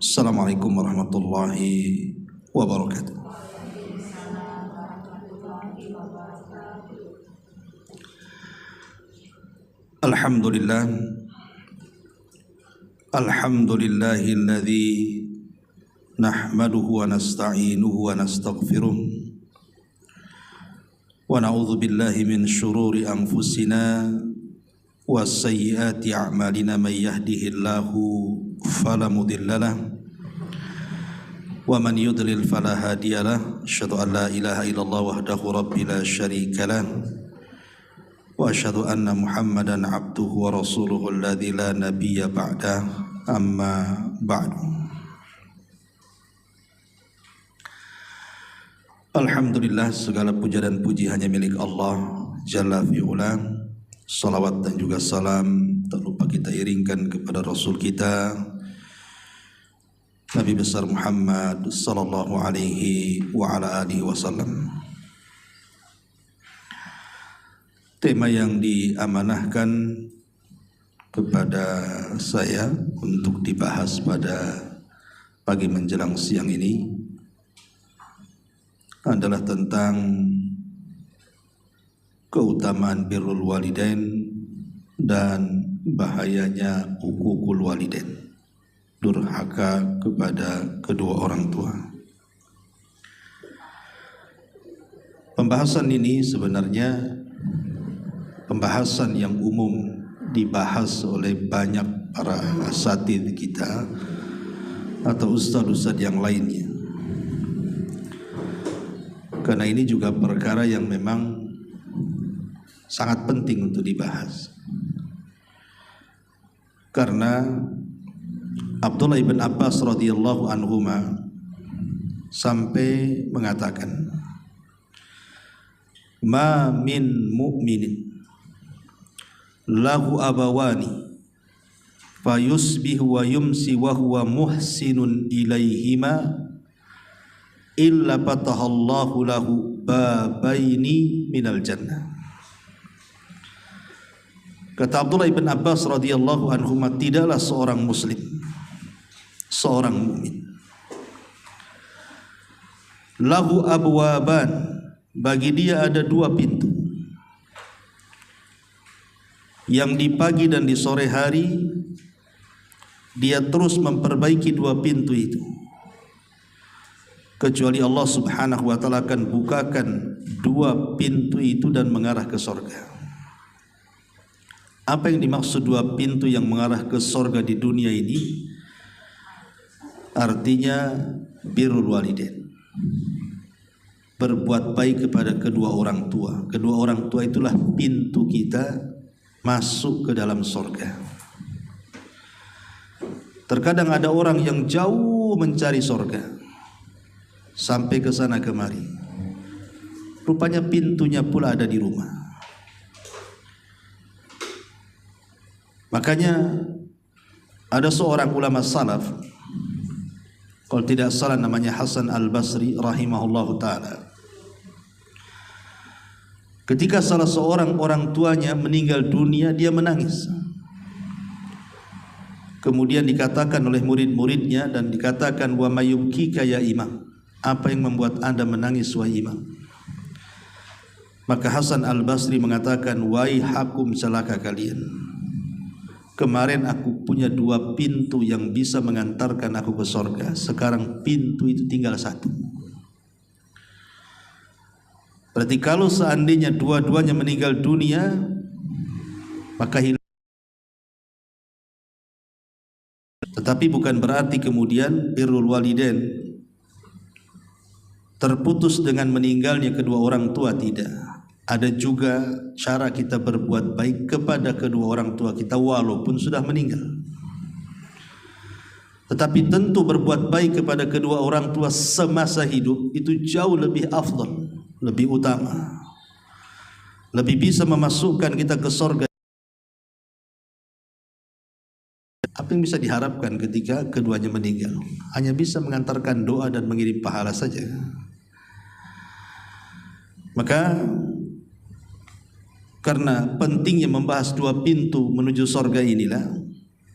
Assalamualaikum warahmatullahi wabarakatuh. Alhamdulillah, alhamdulillahilladzi nahmaduhu wa nasta'inuhu wa nastaghfiruh wa na'udzu billahi min syururi anfusina wa sayyiati a'malina, may yahdihillahu fala mudhillalah wa man yudlil fala hadiyalah. Asyhadu an la ilaha illallah wahdahu rabbi la syarikalah wa asyhadu anna Muhammadan abduhu wa rasuluhu alladzi la nabiyya ba'dah, amma ba'du. Alhamdulillah, segala puja dan puji hanya milik Allah Jalla fi'ula. Salawat dan juga salam tak lupa kita iringkan kepada Rasul kita Nabi besar Muhammad sallallahu alaihi wa ala alihi wasallam. Tema yang diamanahkan kepada saya untuk dibahas pada pagi menjelang siang ini adalah tentang keutamaan birrul walidain dan bahayanya uququl walidain, durhaka kepada kedua orang tua. Pembahasan ini sebenarnya pembahasan yang umum dibahas oleh banyak para asatidz kita atau ustadz-ustadz yang lainnya, karena ini juga perkara yang memang sangat penting untuk dibahas. Karena Abdullah ibn Abbas radhiyallahu anhuma sampai mengatakan, ma min mu'minin lahu abawani fayusbihu wa yumsi wa huwa muhsinun ilaihima illa fatahallahu lahu babaini minal jannah. Kata Abdullah ibn Abbas radhiyallahu anhuma, tidaklah seorang muslim, seorang mukmin, lahu abwaban, bagi dia ada dua pintu, yang di pagi dan di sore hari dia terus memperbaiki dua pintu itu, kecuali Allah subhanahu wa ta'ala akan bukakan dua pintu itu dan mengarah ke sorga. Apa yang dimaksud dua pintu yang mengarah ke sorga di dunia ini? Artinya birrul walidain, berbuat baik kepada kedua orang tua. Kedua orang tua itulah pintu kita masuk ke dalam sorga. Terkadang ada orang yang jauh mencari sorga, sampai ke sana kemari, rupanya pintunya pula ada di rumah. Makanya ada seorang ulama salaf, kalau tidak salah namanya Hasan al-Basri rahimahullahu ta'ala, ketika salah seorang orang tuanya meninggal dunia, dia menangis. Kemudian dikatakan oleh murid-muridnya, dan dikatakan, wa mayubkika ya imam, apa yang membuat anda menangis wahai imam? Maka Hasan al-Basri mengatakan, waihakum, celaka kalian, kemarin aku punya dua pintu yang bisa mengantarkan aku ke sorga, sekarang pintu itu tinggal satu. Berarti kalau seandainya dua-duanya meninggal dunia, maka hilang. Tetapi bukan berarti kemudian birrul walidain terputus dengan meninggalnya kedua orang tua, tidak. Ada juga cara kita berbuat baik kepada kedua orang tua kita walaupun sudah meninggal. Tetapi tentu berbuat baik kepada kedua orang tua semasa hidup itu jauh lebih afdal, lebih utama, lebih bisa memasukkan kita ke sorga. Apa yang bisa diharapkan ketika keduanya meninggal? Hanya bisa mengantarkan doa dan mengirim pahala saja. Maka karena pentingnya membahas dua pintu menuju sorga inilah,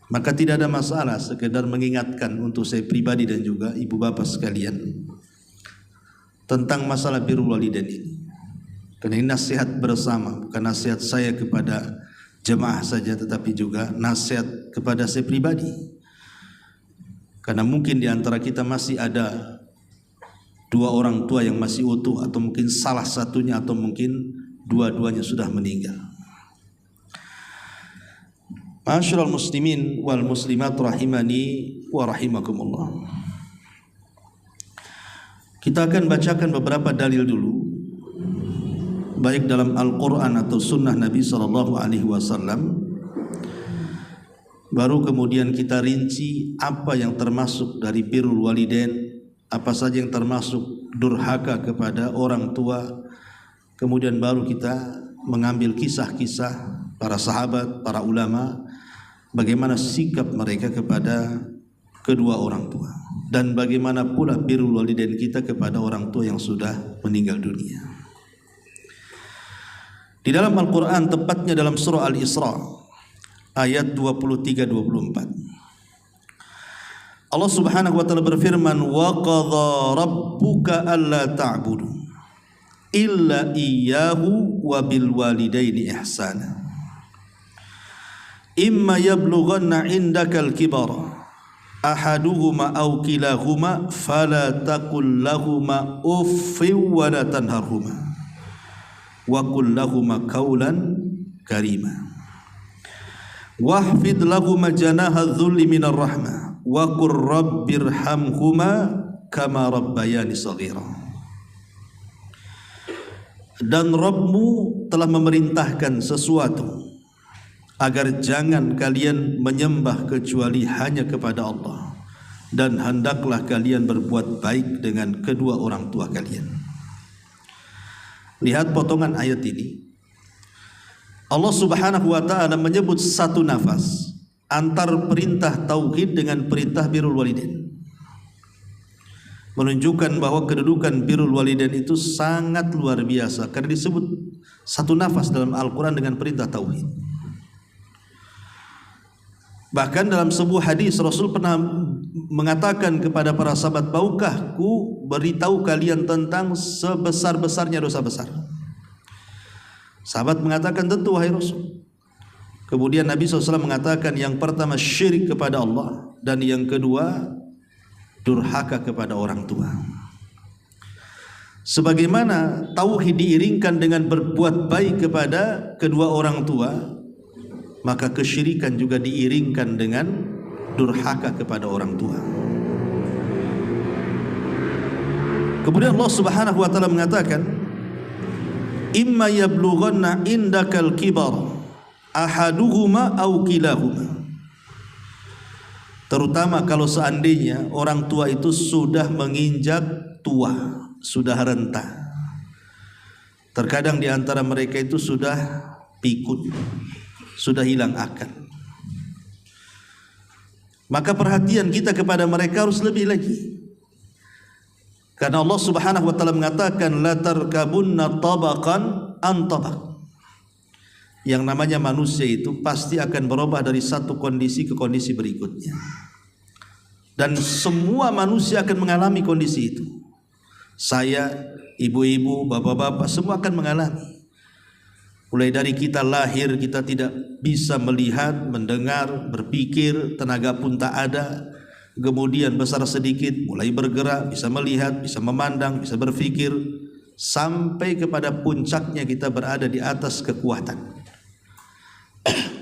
Maka tidak ada masalah sekedar mengingatkan untuk saya pribadi dan juga ibu bapak sekalian tentang masalah birrul walidain ini. Karena ini nasihat bersama, bukan nasihat saya kepada jemaah saja, tetapi juga nasihat kepada saya pribadi. Karena mungkin di antara kita masih ada dua orang tua yang masih utuh, atau mungkin salah satunya atau mungkin dua-duanya sudah meninggal. Ma'asyiral muslimin wal muslimat rahimani wa rahimakumullah. Kita akan bacakan beberapa dalil dulu, baik dalam Al-Quran atau Sunnah Nabi SAW. Baru kemudian kita rinci apa yang termasuk dari birrul walidain, apa saja yang termasuk durhaka kepada orang tua. Kemudian baru kita mengambil kisah-kisah para sahabat, para ulama, bagaimana sikap mereka kepada kedua orang tua, dan bagaimana pula birrul walidain kita kepada orang tua yang sudah meninggal dunia. Di dalam Al-Quran, tepatnya dalam surah Al-Isra ayat 23-24, Allah subhanahu wa ta'ala berfirman, wa qadha rabbuka alla ta'budu illa iyyahu wa bil walidaini ihsana imma yablughanna indakal kibara ahaduhuma aw kilahuma fala taqul lahuma uffin wa la tanharhuma wa qul lahuma qawlan karima wahfid lahuma janaha dhulli minar rahmah wa qur rabbirhamhuma kama rabbayani shaghira. Dan Rabbmu telah memerintahkan sesuatu agar jangan kalian menyembah kecuali hanya kepada Allah, dan hendaklah kalian berbuat baik dengan kedua orang tua kalian. Lihat potongan ayat ini. Allah subhanahu wa ta'ala menyebut satu nafas antar perintah tauhid dengan perintah birrul walidain, menunjukkan bahwa kedudukan birrul walidain itu sangat luar biasa, karena disebut satu nafas dalam Al-Quran dengan perintah tauhid. Bahkan dalam sebuah hadis Rasul pernah mengatakan kepada para sahabat, maukah ku beritahu kalian tentang sebesar-besarnya dosa besar? Sahabat mengatakan, tentu wahai Rasul. Kemudian Nabi SAW mengatakan, yang pertama syirik kepada Allah, dan yang kedua durhaka kepada orang tua. Sebagaimana tauhid diiringkan dengan berbuat baik kepada kedua orang tua, maka kesyirikan juga diiringkan dengan durhaka kepada orang tua. Kemudian Allah Subhanahu wa taala mengatakan, imma yablughanna indakal kibar ahaduhuma aw kilahuma. Terutama kalau seandainya orang tua itu sudah menginjak tua, sudah renta. Terkadang di antara mereka itu sudah pikun, sudah hilang akal. Maka perhatian kita kepada mereka harus lebih lagi. Karena Allah Subhanahu wa taala mengatakan, la tarkabunna tabaqan an tabaq. Yang namanya manusia itu pasti akan berubah dari satu kondisi ke kondisi berikutnya. Dan semua manusia akan mengalami kondisi itu. Saya, ibu-ibu, bapak-bapak, semua akan mengalami. Mulai dari kita lahir, kita tidak bisa melihat, mendengar, berpikir, tenaga pun tak ada. Kemudian besar sedikit, mulai bergerak, bisa melihat, bisa memandang, bisa berpikir, sampai kepada puncaknya kita berada di atas kekuatan.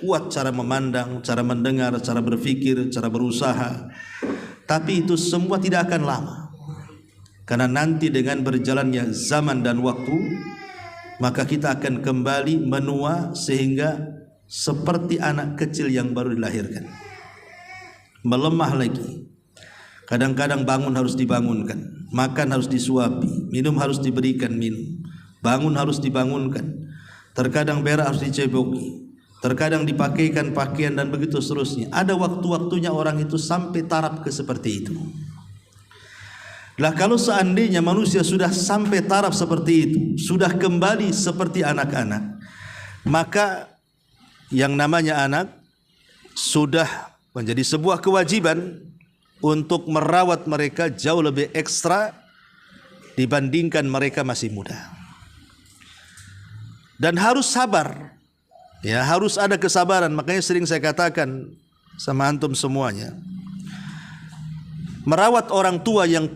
Kuat cara memandang, cara mendengar, cara berpikir, cara berusaha. Tapi itu semua tidak akan lama. Karena nanti dengan berjalannya zaman dan waktu, maka kita akan kembali menua sehingga seperti anak kecil yang baru dilahirkan. Melemah lagi. Kadang-kadang bangun harus dibangunkan, makan harus disuapi, minum harus diberikan minum, bangun harus dibangunkan. Terkadang berak harus diceboki, terkadang dipakaikan pakaian, dan begitu seterusnya. Ada waktu-waktunya orang itu sampai taraf ke seperti itu. Lah kalau seandainya manusia sudah sampai taraf seperti itu, sudah kembali seperti anak-anak, maka yang namanya anak sudah menjadi sebuah kewajiban untuk merawat mereka jauh lebih ekstra dibandingkan mereka masih muda. Dan harus sabar, ya, harus ada kesabaran. Makanya sering saya katakan sama antum semuanya, merawat orang tua yang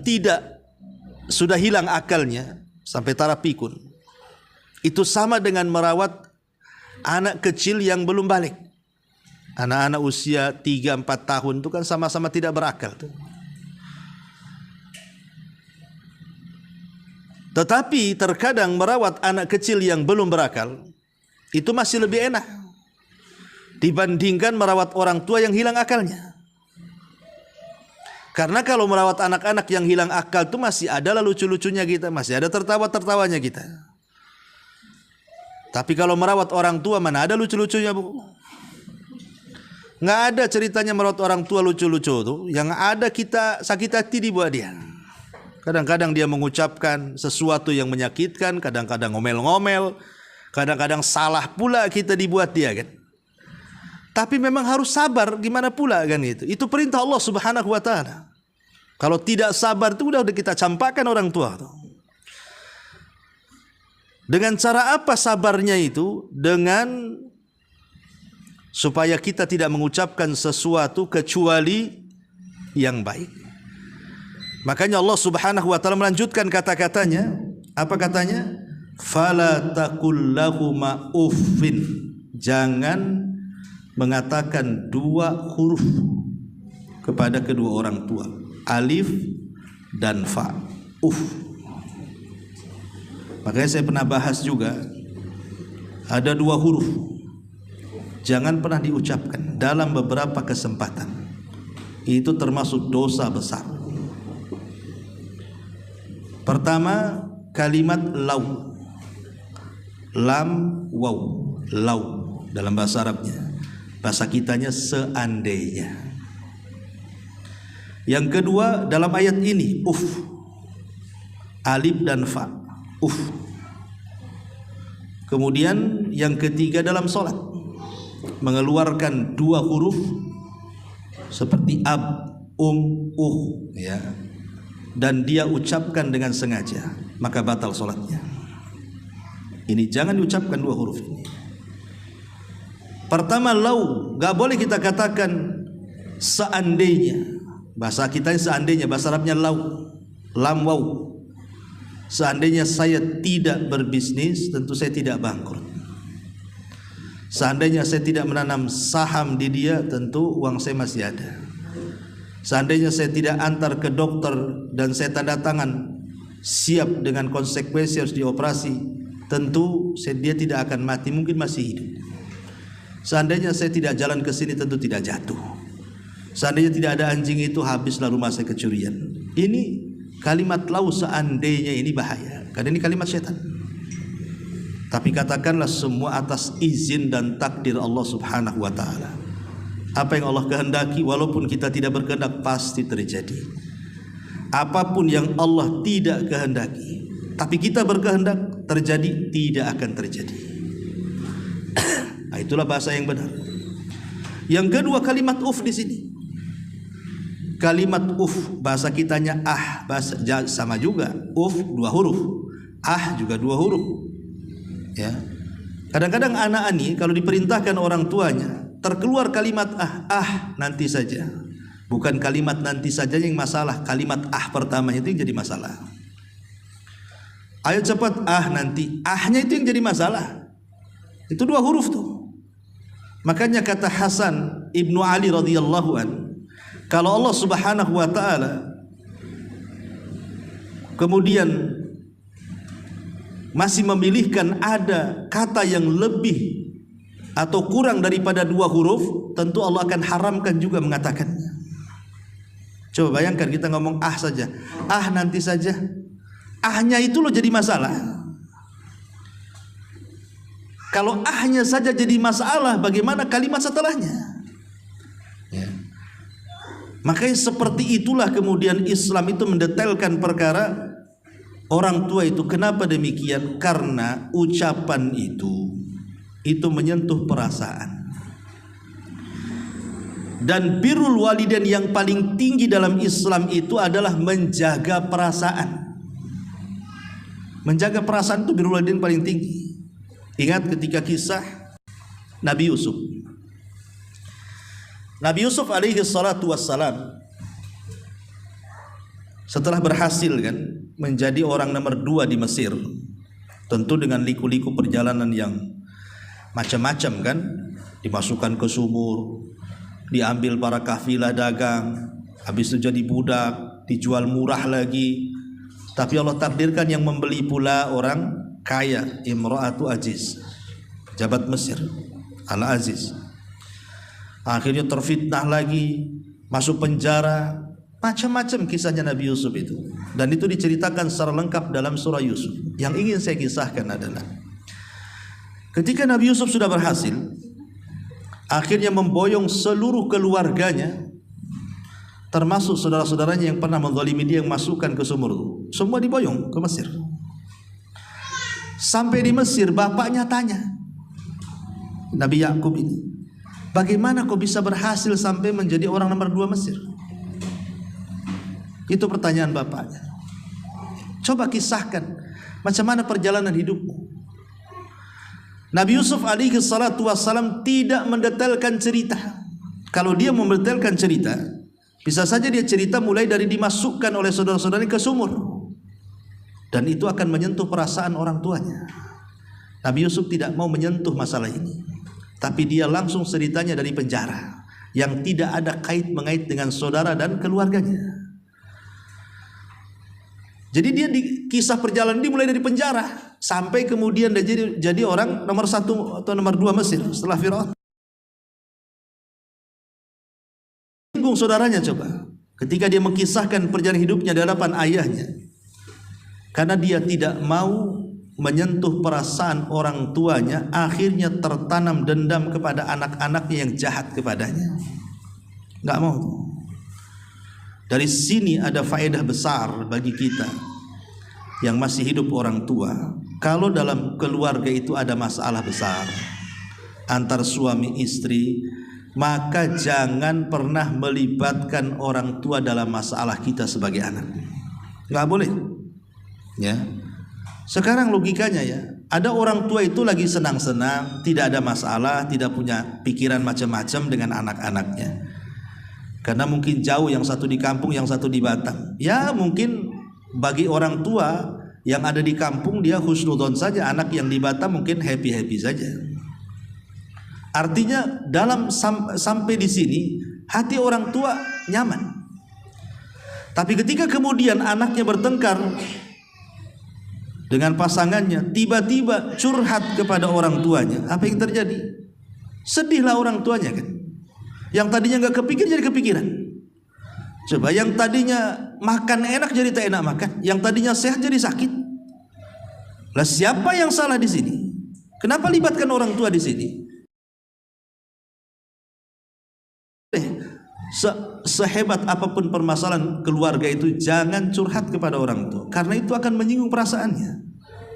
sudah hilang akalnya sampai taraf pikun, itu sama dengan merawat anak kecil yang belum balik. Anak-anak usia 3-4 tahun itu kan sama-sama tidak berakal tuh. Tetapi terkadang merawat anak kecil yang belum berakal itu masih lebih enak dibandingkan merawat orang tua yang hilang akalnya. Karena kalau merawat anak-anak yang hilang akal itu masih ada lucu-lucunya kita, masih ada tertawa-tertawanya kita. Tapi kalau merawat orang tua mana ada lucu-lucunya, Bu? Nggak ada ceritanya merawat orang tua lucu-lucu tuh. Yang ada kita sakit hati dibuat dia. Kadang-kadang dia mengucapkan sesuatu yang menyakitkan, kadang-kadang ngomel-ngomel, kadang-kadang salah pula kita dibuat dia kan. Tapi memang harus sabar, gimana pula kan itu. Itu perintah Allah Subhanahu wa taala. Kalau tidak sabar itu udah kita campakkan orang tua tuh. Dengan cara apa sabarnya itu? Dengan supaya kita tidak mengucapkan sesuatu kecuali yang baik. Makanya Allah Subhanahu wa taala melanjutkan kata-katanya. Apa katanya? Fala taqul lahuma uffin. Jangan mengatakan dua huruf kepada kedua orang tua, alif dan fa. Makanya saya pernah bahas juga, ada dua huruf jangan pernah diucapkan dalam beberapa kesempatan. Itu termasuk dosa besar. Pertama, kalimat lau, lam waw, lau dalam bahasa Arabnya. Bahasa kitanya seandainya. Yang kedua dalam ayat ini alif dan fa, Kemudian yang ketiga dalam sholat, mengeluarkan dua huruf seperti ab, ya, dan dia ucapkan dengan sengaja, maka batal sholatnya. Ini jangan diucapkan dua huruf ini. Pertama lau, gak boleh kita katakan seandainya. Bahasa kita seandainya, bahasa Arabnya lau, lam waw. Seandainya saya tidak berbisnis, tentu saya tidak bangkrut. Seandainya saya tidak menanam saham di dia, tentu uang saya masih ada. Seandainya saya tidak antar ke dokter dan saya tanda tangan siap dengan konsekuensi harus dioperasi, tentu dia tidak akan mati, mungkin masih hidup. Seandainya saya tidak jalan ke sini, tentu tidak jatuh. Seandainya tidak ada anjing itu, habislah rumah saya kecurian. Ini kalimat lau seandainya ini bahaya, karena ini kalimat setan. Tapi katakanlah semua atas izin dan takdir Allah Subhanahu wa taala. Apa yang Allah kehendaki, walaupun kita tidak berkehendak, pasti terjadi. Apapun yang Allah tidak kehendaki, tapi kita berkehendak terjadi, tidak akan terjadi. Nah, itulah bahasa yang benar. Yang kedua kalimat di sini. Kalimat bahasa kitanya bahasa sama juga. Dua huruf. Juga dua huruf. Ya. Kadang-kadang anak ini kalau diperintahkan orang tuanya, terkeluar kalimat nanti saja. Bukan kalimat nanti saja yang masalah, kalimat pertama itu yang jadi masalah. Ayo cepat nanti, nya itu yang jadi masalah. Itu dua huruf tuh. Makanya kata Hasan Ibnu Ali radhiyallahu an, kalau Allah Subhanahu wa taala kemudian masih memilihkan ada kata yang lebih atau kurang daripada dua huruf, tentu Allah akan haramkan juga mengatakannya. Coba bayangkan kita ngomong saja, nanti saja, nya itu loh jadi masalah. Kalau nya saja jadi masalah, bagaimana kalimat setelahnya? Ya. Makanya seperti itulah kemudian Islam itu mendetailkan perkara orang tua itu. Kenapa demikian? Karena ucapan itu menyentuh perasaan. Dan birrul walidain yang paling tinggi dalam Islam itu adalah menjaga perasaan. Menjaga perasaan itu birrul walidain paling tinggi. Ingat ketika kisah Nabi Yusuf. Nabi Yusuf alaihi salatu wassalam setelah berhasil kan menjadi orang nomor 2 di Mesir, tentu dengan liku-liku perjalanan yang macam-macam kan, dimasukkan ke sumur, diambil para kafilah dagang, habis itu jadi budak, dijual murah lagi. Tapi Allah takdirkan yang membeli pula orang kaya, Imra'atu Aziz, jabat Mesir, Al-Aziz. Akhirnya terfitnah lagi, masuk penjara, macam-macam kisahnya Nabi Yusuf itu. Dan itu diceritakan secara lengkap dalam surah Yusuf. Yang ingin saya kisahkan adalah ketika Nabi Yusuf sudah berhasil, akhirnya memboyong seluruh keluarganya, termasuk saudara-saudaranya yang pernah menzalimi dia, yang masukkan ke sumur itu, semua diboyong ke Mesir. Sampai di Mesir, bapaknya tanya Nabi Yakub ini, bagaimana kau bisa berhasil sampai menjadi orang nomor 2 Mesir? Itu pertanyaan bapaknya. Coba kisahkan macam mana perjalanan hidupmu. Nabi Yusuf alaihi salatu wassalam tidak mendetailkan cerita. Kalau dia mendetailkan cerita, bisa saja dia cerita mulai dari dimasukkan oleh saudara-saudaranya ke sumur, dan itu akan menyentuh perasaan orang tuanya. Nabi Yusuf tidak mau menyentuh masalah ini, tapi dia langsung ceritanya dari penjara yang tidak ada kait-mengait dengan saudara dan keluarganya. Jadi dia di kisah perjalanan dimulai dari penjara sampai kemudian dia jadi orang nomor 1 atau nomor 2 Mesir setelah Firaun. Singgung saudaranya coba ketika dia mengkisahkan perjalanan hidupnya di hadapan ayahnya, karena dia tidak mau menyentuh perasaan orang tuanya, akhirnya tertanam dendam kepada anak-anaknya yang jahat kepadanya. Nggak mau. Dari sini ada faedah besar bagi kita yang masih hidup orang tua. Kalau dalam keluarga itu ada masalah besar antar suami istri, maka jangan pernah melibatkan orang tua dalam masalah kita sebagai anak. Nggak boleh. Ya. Sekarang logikanya ya, ada orang tua itu lagi senang-senang, tidak ada masalah, tidak punya pikiran macam-macam dengan anak-anaknya. Karena mungkin jauh, yang satu di kampung, yang satu di Batam. Ya mungkin bagi orang tua yang ada di kampung dia husnudzon saja, anak yang di Batam mungkin happy-happy saja. Artinya dalam sampai di sini hati orang tua nyaman. Tapi ketika kemudian anaknya bertengkar dengan pasangannya, tiba-tiba curhat kepada orang tuanya, apa yang terjadi? Sedihlah orang tuanya kan. Yang tadinya nggak kepikir jadi kepikiran. Coba, yang tadinya makan enak jadi tak enak makan, yang tadinya sehat jadi sakit. Lah siapa yang salah di sini? Kenapa libatkan orang tua di sini? Sehebat apapun permasalahan keluarga itu, jangan curhat kepada orang tua, karena itu akan menyinggung perasaannya.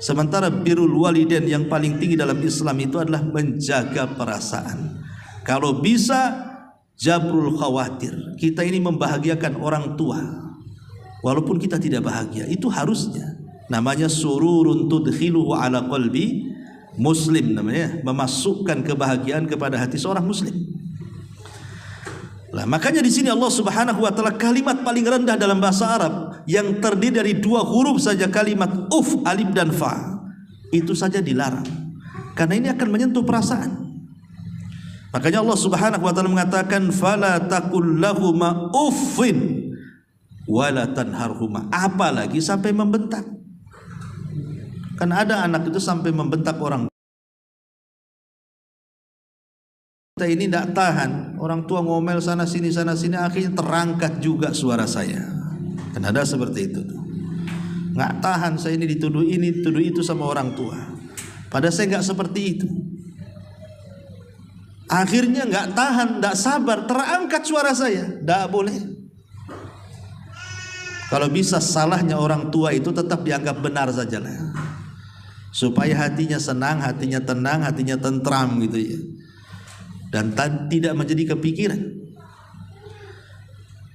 Sementara birrul walidain yang paling tinggi dalam Islam itu adalah menjaga perasaan. Kalau bisa jabrul khawatir, kita ini membahagiakan orang tua walaupun kita tidak bahagia, itu harusnya. Namanya sururun tudkhiluhu ala qalbi muslim, namanya memasukkan kebahagiaan kepada hati seorang muslim. Lah makanya di sini Allah Subhanahu wa taala, kalimat paling rendah dalam bahasa Arab yang terdiri dari 2 huruf saja, kalimat alif dan fa, itu saja dilarang karena ini akan menyentuh perasaan. Makanya Allah Subhanahu wa taala mengatakan fala taqul lahuma uffin wala tanharhuma, apalagi sampai membentak. Kan ada anak itu sampai membentak orang. Kita ini tidak tahan, orang tua ngomel sana sini, akhirnya terangkat juga suara saya. Kan ada seperti itu. Nggak tahan saya ini dituduh itu sama orang tua. Padahal saya nggak seperti itu. Akhirnya nggak tahan, nggak sabar, terangkat suara saya. Nggak boleh. Kalau bisa salahnya orang tua itu tetap dianggap benar sajalah, supaya hatinya senang, hatinya tenang, hatinya tentram gitu ya, dan tidak menjadi kepikiran.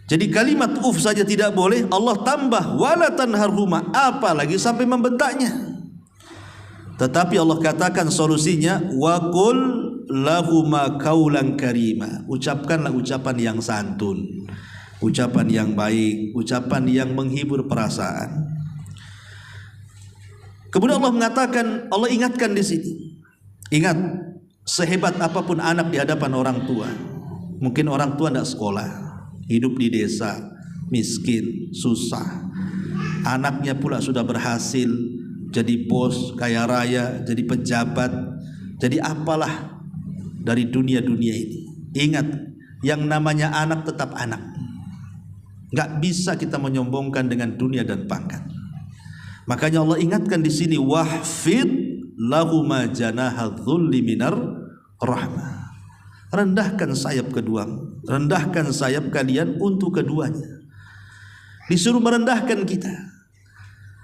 Jadi kalimat saja tidak boleh, Allah tambah wala tanharhuma, apalagi sampai membentaknya. Tetapi Allah katakan solusinya, wa qul lahuma qaulan karima, ucapkanlah ucapan yang santun, ucapan yang baik, ucapan yang menghibur perasaan. Kemudian Allah mengatakan, Allah ingatkan di sini, ingat, sehebat apapun anak di hadapan orang tua, mungkin orang tua tidak sekolah, hidup di desa, miskin, susah, anaknya pula sudah berhasil jadi bos, kaya raya, jadi pejabat, jadi apalah dari dunia-dunia ini. Ingat, yang namanya anak tetap anak. Gak bisa kita menyombongkan dengan dunia dan pangkat. Makanya Allah ingatkan di sini, wahfid lahuma janaha dzulli minar rahmah. Rendahkan sayap kedua, rendahkan sayap kalian untuk keduanya. Disuruh merendahkan kita.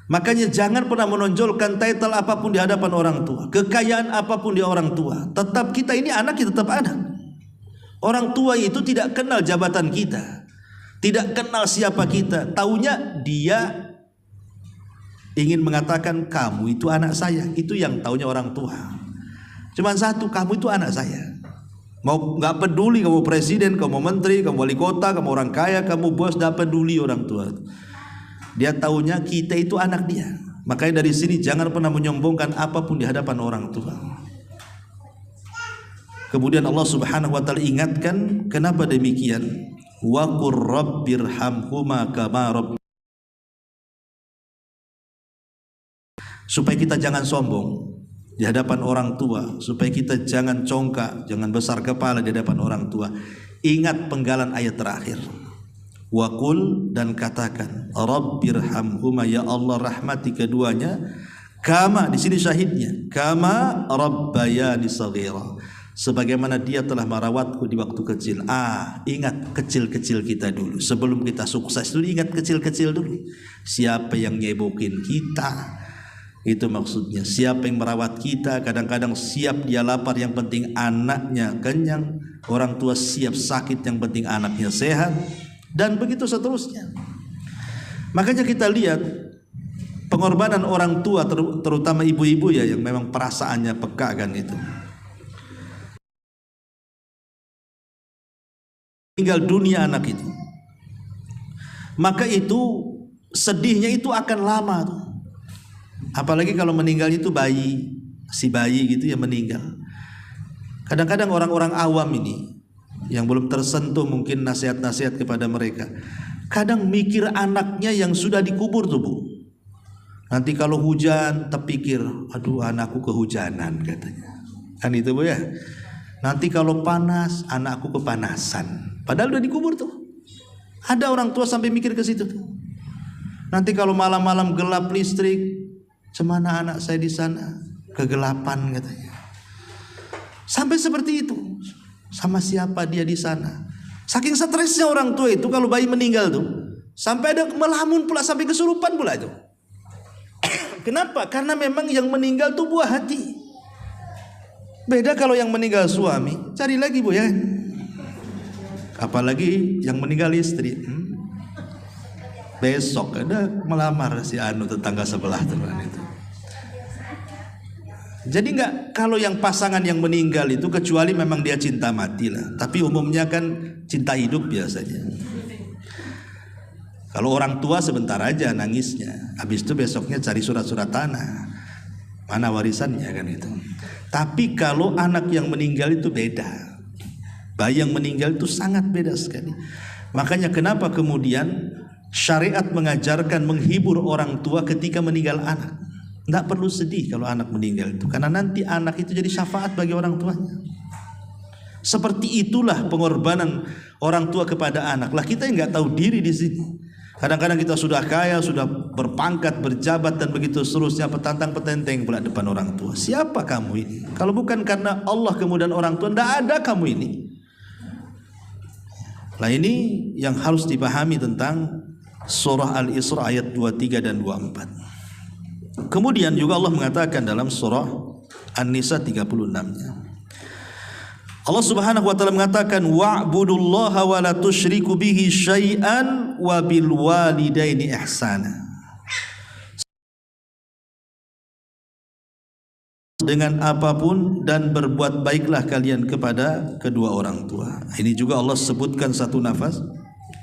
Makanya jangan pernah menonjolkan title apapun di hadapan orang tua, kekayaan apapun di orang tua. Tetap kita ini anak, kita tetap anak. Orang tua itu tidak kenal jabatan kita, tidak kenal siapa kita. Taunya dia ingin mengatakan kamu itu anak saya. Itu yang taunya orang tua. Cuman satu, kamu itu anak saya. Mau nggak peduli kamu presiden, kamu menteri, kamu wali kota, kamu orang kaya, kamu bos, nggak peduli orang tua. Dia taunya kita itu anak dia. Makanya dari sini jangan pernah menyombongkan apapun di hadapan orang tua. Kemudian Allah Subhanahu wa taala ingatkan, kenapa demikian? Wa qur rabbirhamhuma kama rabb, supaya kita jangan sombong di hadapan orang tua, supaya kita jangan congkak, jangan besar kepala di hadapan orang tua. Ingat penggalan ayat terakhir, wa qul, dan katakan, rabbirhamhuma, ya Allah rahmati keduanya, kama, di sini syahidnya, kama rabbayani shaghira, sebagaimana dia telah merawatku di waktu kecil. Ingat kecil-kecil kita dulu, sebelum kita sukses dulu, ingat kecil-kecil dulu. Siapa yang nyebokin kita? Itu maksudnya, siapa yang merawat kita? Kadang-kadang siap dia lapar, yang penting anaknya kenyang. Orang tua siap sakit, yang penting anaknya sehat. Dan begitu seterusnya. Makanya kita lihat pengorbanan orang tua, terutama ibu-ibu ya, yang memang perasaannya peka kan itu. Tinggal dunia anak itu, maka itu sedihnya itu akan lama tuh. Apalagi kalau meninggalnya itu bayi, si bayi gitu ya meninggal. Kadang-kadang orang-orang awam ini yang belum tersentuh mungkin nasihat-nasihat kepada mereka, kadang mikir anaknya yang sudah dikubur tuh Bu. Nanti kalau hujan terpikir, aduh anakku kehujanan katanya. Kan itu Bu ya. Nanti kalau panas, anakku kepanasan. Padahal udah dikubur tuh. Ada orang tua sampai mikir ke situ tuh. Nanti kalau malam-malam gelap listrik, cemana anak saya di sana, kegelapan katanya. Sampai seperti itu. Sama siapa dia di sana? Saking stresnya orang tua itu kalau bayi meninggal tuh, sampai ada melamun pula, sampai kesurupan pula itu. Kenapa? Karena memang yang meninggal tuh buah hati. Beda kalau yang meninggal suami, cari lagi Bu ya. Apalagi yang meninggal istri. Besok ada melamar si anu tetangga sebelah teman itu. Jadi enggak, kalau yang pasangan yang meninggal itu kecuali memang dia cinta mati lah. Tapi umumnya kan cinta hidup biasanya. Kalau orang tua sebentar aja nangisnya, habis itu besoknya cari surat-surat tanah, mana warisannya kan itu. Tapi kalau anak yang meninggal itu beda. Bayi yang meninggal itu sangat beda sekali. Makanya kenapa kemudian syariat mengajarkan menghibur orang tua ketika meninggal anak. Tidak perlu sedih kalau anak meninggal itu, karena nanti anak itu jadi syafaat bagi orang tuanya. Seperti itulah pengorbanan orang tua kepada anak. Lah kita yang nggak tahu diri di sini. Kadang-kadang kita sudah kaya, sudah berpangkat, berjabat dan begitu seterusnya, petantang-petenteng pula depan orang tua. Siapa kamu ini? Kalau bukan karena Allah kemudian orang tua, tidak ada kamu ini. Nah ini yang harus dipahami tentang surah Al-Isra ayat 23 dan 24. Kemudian juga Allah mengatakan dalam surah An-Nisa 36-nya, Allah Subhanahu wa taala mengatakan wa'budullaha wa la tusyriku bihi syai'an wa bil walidaini ihsana. Dengan apapun dan berbuat baiklah kalian kepada kedua orang tua. Ini juga Allah sebutkan satu nafas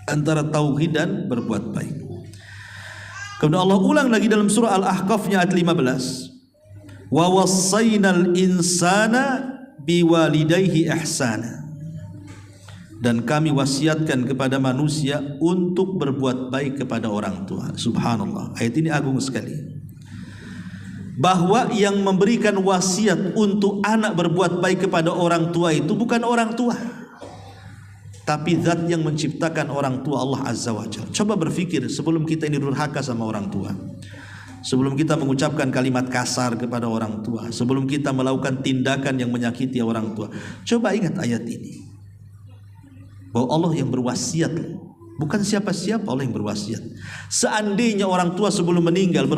antara tauhid dan berbuat baik. Kemudian Allah ulang lagi dalam surah Al-Ahqaf ayat 15. Wa wassaynal insana biwalidayhi ihsana. Dan kami wasiatkan kepada manusia untuk berbuat baik kepada orang tua. Subhanallah. Ayat ini agung sekali. Bahwa yang memberikan wasiat untuk anak berbuat baik kepada orang tua itu bukan orang tua, tapi zat yang menciptakan orang tua, Allah Azza wa Jalla. Coba berpikir sebelum kita ini durhaka sama orang tua, sebelum kita mengucapkan kalimat kasar kepada orang tua, sebelum kita melakukan tindakan yang menyakiti orang tua, coba ingat ayat ini, bahwa Allah yang berwasiat, bukan siapa-siapa, Allah yang berwasiat. Seandainya orang tua sebelum meninggal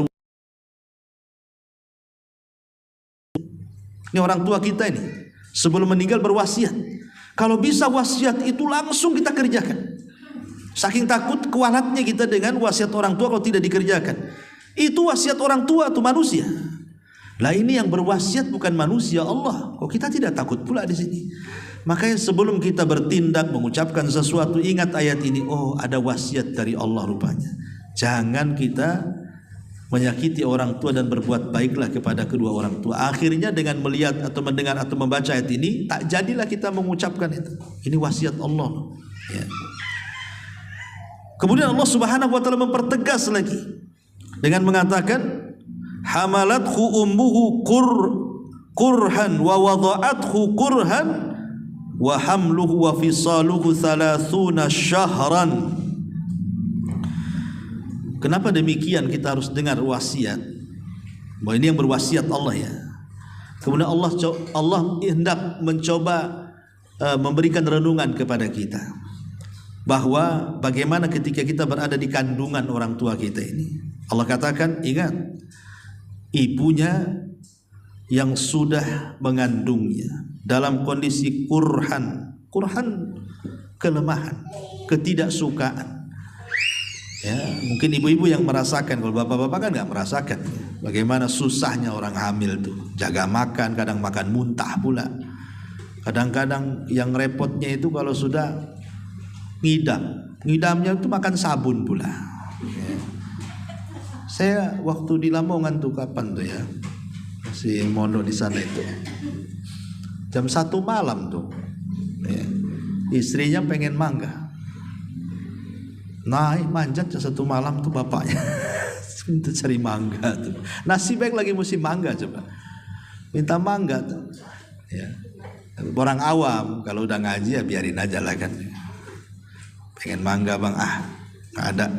ini orang tua kita ini sebelum meninggal berwasiat. Kalau bisa wasiat itu langsung kita kerjakan. Saking takut kualatnya kita dengan wasiat orang tua kalau tidak dikerjakan. Itu wasiat orang tua itu manusia. Lah ini yang berwasiat bukan manusia, Allah. Kok kita tidak takut pula di sini? Makanya sebelum kita bertindak mengucapkan sesuatu, ingat ayat ini. Oh, ada wasiat dari Allah rupanya. Jangan kita menyakiti orang tua dan berbuat baiklah kepada kedua orang tua. Akhirnya dengan melihat atau mendengar atau membaca ayat ini, tak jadilah kita mengucapkan itu. Ini wasiat Allah. Ya. Kemudian Allah Subhanahu wa taala mempertegas lagi dengan mengatakan hamalathu ummuhu kurhan wa wada'athu kurhan wa hamluhu wa fisaluhu 30 syahran. Kenapa demikian kita harus dengar wasiat? Bahwa ini yang berwasiat Allah ya. Kemudian Allah hendak mencoba memberikan renungan kepada kita bahwa bagaimana ketika kita berada di kandungan orang tua kita ini. Allah katakan, ingat, ibunya yang sudah mengandungnya dalam kondisi kurhan kelemahan, ketidaksukaan. Ya, mungkin ibu-ibu yang merasakan, kalau bapak-bapak kan nggak merasakan bagaimana susahnya orang hamil tuh, jaga makan, kadang makan muntah pula. Kadang-kadang yang repotnya itu kalau sudah ngidamnya itu makan sabun pula. Ya. Saya waktu di Lamongan tuh kapan tuh ya, masih mondok di sana itu, jam 1 malam tuh, ya. Istrinya pengen mangga. Naik manjat 1 malam tuh bapaknya minta cari mangga tuh. Nasib baik lagi musim mangga, coba minta mangga tuh. Ya. Orang awam kalau udah ngaji ya biarin aja lah kan. Pengen mangga bang, nggak ada.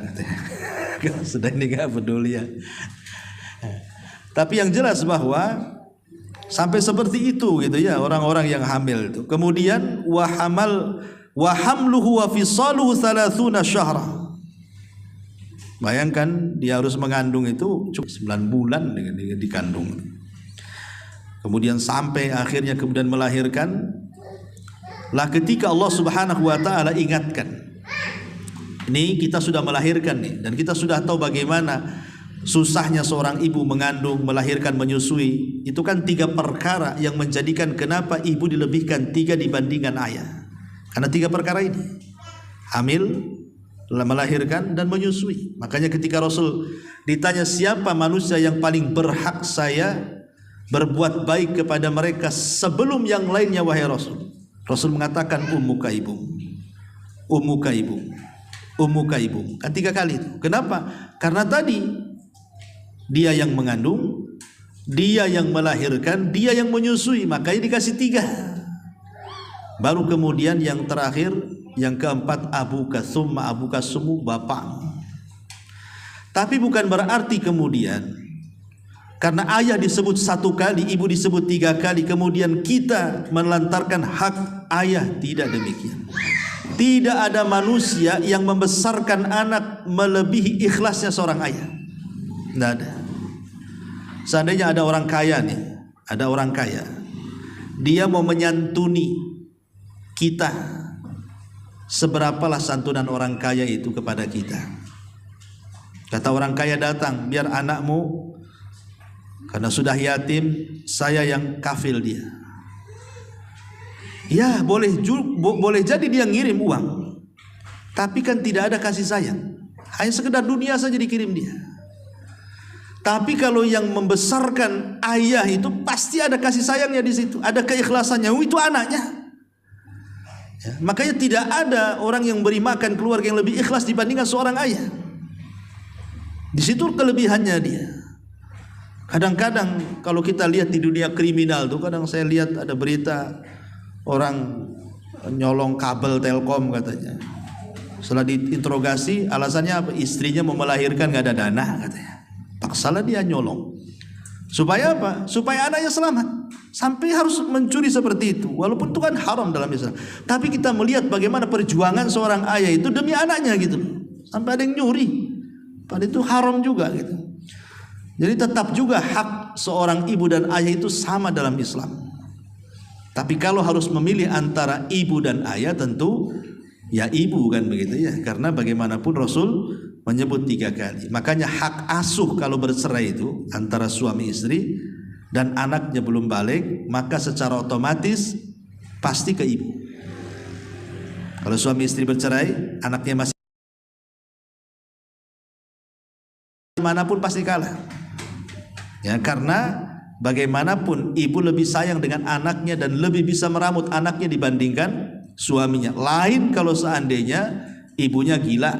Sudah ini nggak peduli ya. Tapi yang jelas bahwa sampai seperti itu gitu ya orang-orang yang hamil itu. Kemudian wa hamluhu wa fisaluhu 30 syahra. Bayangkan dia harus mengandung itu cukup 9 bulan dengan dikandung. Kemudian sampai akhirnya kemudian melahirkan. Lah ketika Allah Subhanahu wa taala ingatkan. Ini kita sudah melahirkan nih dan kita sudah tahu bagaimana susahnya seorang ibu mengandung, melahirkan, menyusui. Itu kan 3 perkara yang menjadikan kenapa ibu dilebihkan 3 dibandingkan ayah. Karena 3 perkara ini, hamil, melahirkan, dan menyusui. Makanya ketika Rasul ditanya siapa manusia yang paling berhak saya berbuat baik kepada mereka sebelum yang lainnya wahai Rasul, Rasul mengatakan ummuka ibu, ummuka ibu, ummuka ibu. Kan 3 kali itu. Kenapa? Karena tadi dia yang mengandung, dia yang melahirkan, dia yang menyusui, makanya dikasih 3. Baru kemudian yang terakhir, yang keempat, abuka summa abuka sumu, bapak. Tapi bukan berarti kemudian karena ayah disebut 1 kali, ibu disebut 3 kali, kemudian kita menelantarkan hak ayah. Tidak demikian. Tidak ada manusia yang membesarkan anak melebihi ikhlasnya seorang ayah. Tidak ada. Seandainya ada orang kaya nih, ada orang kaya, dia mau menyantuni kita, seberapalah santunan orang kaya itu kepada kita. Kata orang kaya datang, biar anakmu, karena sudah yatim, saya yang kafil dia. Ya boleh jadi dia ngirim uang, tapi kan tidak ada kasih sayang, hanya sekedar dunia saja dikirim dia. Tapi kalau yang membesarkan ayah itu pasti ada kasih sayangnya di situ, ada keikhlasannya. Itu anaknya. Ya, makanya tidak ada orang yang beri makan keluarga yang lebih ikhlas dibandingkan seorang ayah. Di situ kelebihannya dia. Kadang-kadang kalau kita lihat di dunia kriminal tuh, kadang saya lihat ada berita orang nyolong kabel Telkom katanya. Setelah diinterogasi, alasannya apa? Istrinya mau melahirkan, nggak ada dana katanya. Paksalah dia nyolong. Supaya apa? Supaya anaknya selamat. Sampai harus mencuri seperti itu. Walaupun itu kan haram dalam Islam. Tapi kita melihat bagaimana perjuangan seorang ayah itu demi anaknya gitu. Sampai ada yang nyuri. Padahal itu haram juga gitu. Jadi tetap juga hak seorang ibu dan ayah itu sama dalam Islam. Tapi kalau harus memilih antara ibu dan ayah, tentu ya ibu kan begitu ya. Karena bagaimanapun Rasul menyebut 3 kali. Makanya hak asuh kalau bercerai itu antara suami istri dan anaknya belum balik, maka secara otomatis pasti ke ibu. Kalau suami istri bercerai, anaknya masih manapun pasti kalah. Ya, karena bagaimanapun ibu lebih sayang dengan anaknya dan lebih bisa meramut anaknya dibandingkan suaminya. Lain kalau seandainya ibunya gila,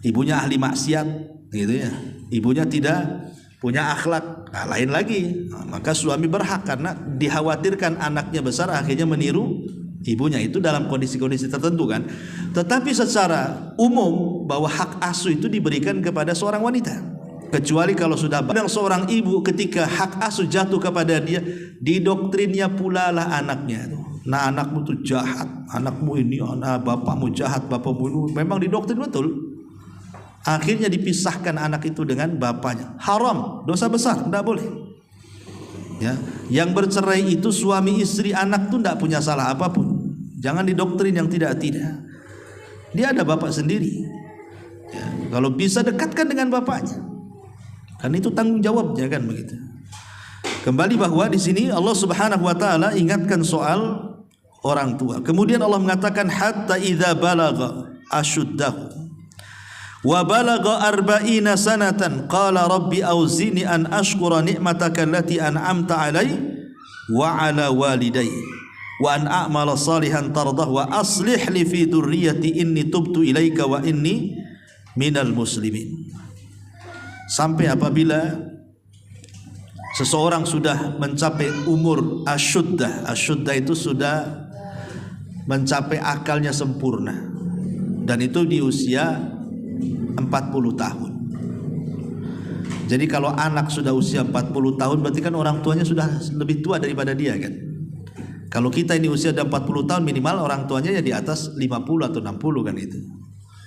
ibunya ahli maksiat gitu ya, ibunya tidak punya akhlak, nah, lain lagi. Nah, maka suami berhak karena dikhawatirkan anaknya besar akhirnya meniru ibunya, itu dalam kondisi-kondisi tertentu kan. Tetapi secara umum bahwa hak asuh itu diberikan kepada seorang wanita. Kecuali kalau sudah yang seorang ibu ketika hak asuh jatuh kepada dia, didoktrinnya pula lah anaknya itu. Nah, anakmu tuh jahat, anakmu ini, anak bapakmu jahat, bapakmu ini, memang didoktrin betul. Akhirnya dipisahkan anak itu dengan bapaknya. Haram, dosa besar, tidak boleh. Ya, yang bercerai itu suami istri, anak tuh tidak punya salah apapun. Jangan didoktrin yang tidak-tidak. Dia ada bapak sendiri. Ya, kalau bisa dekatkan dengan bapaknya. Karena itu tanggung jawabnya kan begitu. Kembali bahwa di sini Allah Subhanahu wa taala ingatkan soal orang tua. Kemudian Allah mengatakan hatta idza balagha ashuddahu wa balagha arba'ina sanatan qala rabbi auzini an ashkura ni'mataka allati an'amta 'alai wa 'ala walidayya wa an a'mala salihan tardah wa aslih li fi dzurriyyati inni tubtu ilaika wa inni minal muslimin. Sampai apabila seseorang sudah mencapai umur asyuddah. Asyuddah itu sudah mencapai akalnya sempurna, dan itu di usia 40 tahun. Jadi kalau anak sudah usia 40 tahun berarti kan orang tuanya sudah lebih tua daripada dia kan. Kalau kita ini usia udah 40 tahun minimal, orang tuanya ya di atas 50 atau 60 kan itu.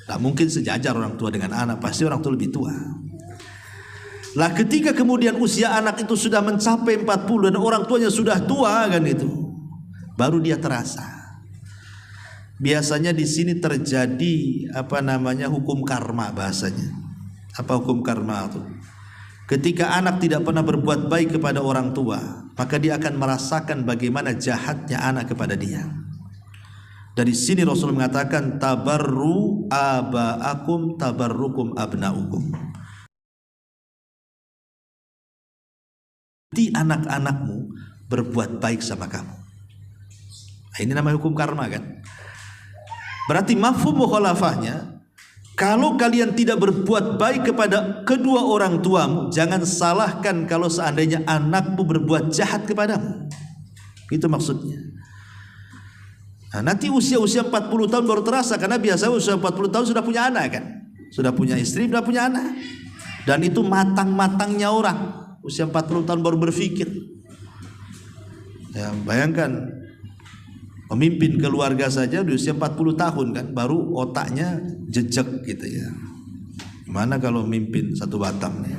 Tidak mungkin sejajar orang tua dengan anak, pasti orang tua lebih tua. Lah ketika kemudian usia anak itu sudah mencapai 40 dan orang tuanya sudah tua kan itu, baru dia terasa. Biasanya di sini terjadi hukum karma bahasanya. Apa hukum karma itu? Ketika anak tidak pernah berbuat baik kepada orang tua, maka dia akan merasakan bagaimana jahatnya anak kepada dia. Dari sini Rasul mengatakan tabarru aba'akum tabarrukum abna'ukum. Di anak-anakmu berbuat baik sama kamu. Nah, ini namanya hukum karma kan. Berarti mafhum mukhalafahnya, kalau kalian tidak berbuat baik kepada kedua orang tuamu, jangan salahkan kalau seandainya anakmu berbuat jahat kepadamu. Itu maksudnya. Nah, nanti usia-usia 40 tahun baru terasa, karena biasanya usia 40 tahun sudah punya anak kan, sudah punya istri, sudah punya anak, dan itu matang-matangnya orang. Usia 40 tahun baru berpikir. Ya, bayangkan pemimpin keluarga saja di usia 40 tahun kan, baru otaknya jejak gitu ya. Gimana kalau mimpin satu Batam ya?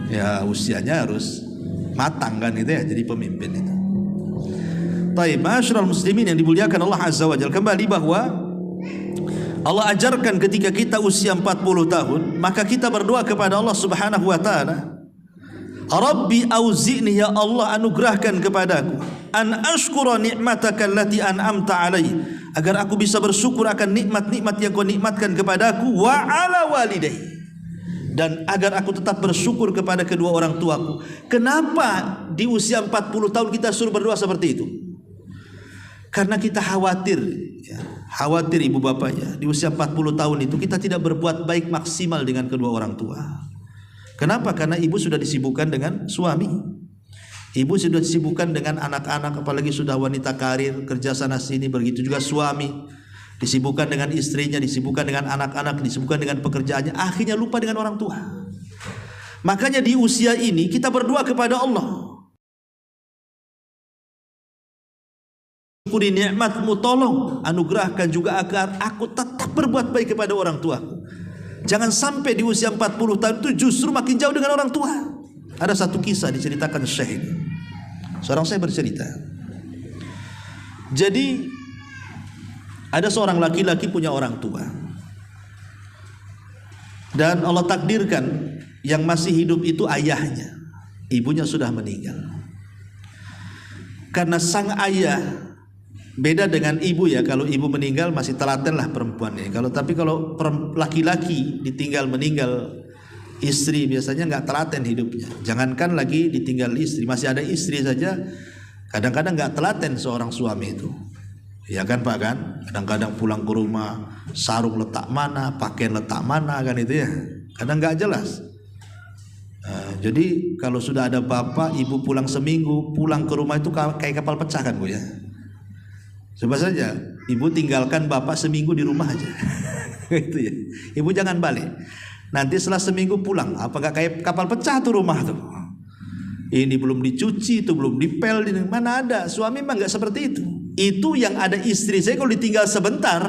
Ya usianya harus matang kan itu ya, jadi pemimpin itu. Taib, ma'asyiral muslimin yang dimuliakan Allah Azza wa Jalla, kembali bahwa Allah ajarkan ketika kita usia 40 tahun, maka kita berdoa kepada Allah Subhanahu wa taala, Rabbi auzi'ni, ya Allah anugerahkan kepadaku, an ashkura ni'mataka allati an'amta alai, agar aku bisa bersyukur akan nikmat-nikmat yang kau nikmatkan kepadaku, wa ala walidai, dan agar aku tetap bersyukur kepada kedua orang tuaku. Kenapa di usia 40 tahun kita suruh berdoa seperti itu? Karena kita khawatir, ya, khawatir ibu bapaknya di usia 40 tahun itu kita tidak berbuat baik maksimal dengan kedua orang tua. Kenapa? Karena ibu sudah disibukkan dengan suami, ibu sudah disibukkan dengan anak-anak, apalagi sudah wanita karir, kerja sana sini. Begitu juga suami, disibukkan dengan istrinya, disibukkan dengan anak-anak, disibukkan dengan pekerjaannya, akhirnya lupa dengan orang tua. Makanya di usia ini kita berdoa kepada Allah, syukuri nikmatmu, tolong anugerahkan juga agar aku tetap berbuat baik kepada orang tuaku. Jangan sampai di usia 40 tahun itu justru makin jauh dengan orang tua. Ada satu kisah diceritakan Syekh ini. Seorang saya bercerita, jadi ada seorang laki-laki punya orang tua, dan Allah takdirkan yang masih hidup itu ayahnya, ibunya sudah meninggal. Karena sang ayah, beda dengan ibu ya, kalau ibu meninggal masih telaten lah perempuannya. Tapi kalau laki-laki ditinggal meninggal istri, biasanya nggak telaten hidupnya. Jangankan lagi ditinggal istri, masih ada istri saja kadang-kadang nggak telaten seorang suami itu. Ya kan Pak kan? Kadang-kadang pulang ke rumah, sarung letak mana, pakaian letak mana, kan itu ya. Kadang nggak jelas. Jadi kalau sudah ada bapak, ibu pulang seminggu, pulang ke rumah itu kayak kapal pecah kan Bu ya. Coba saja ibu tinggalkan bapak seminggu di rumah aja. Itu ya. Ibu jangan balik. Nanti setelah seminggu pulang, apa nggak kayak kapal pecah tuh rumah tuh. Ini belum dicuci, itu belum dipel, mana ada. Suami mah nggak seperti itu. Itu yang ada istri saya kalau ditinggal sebentar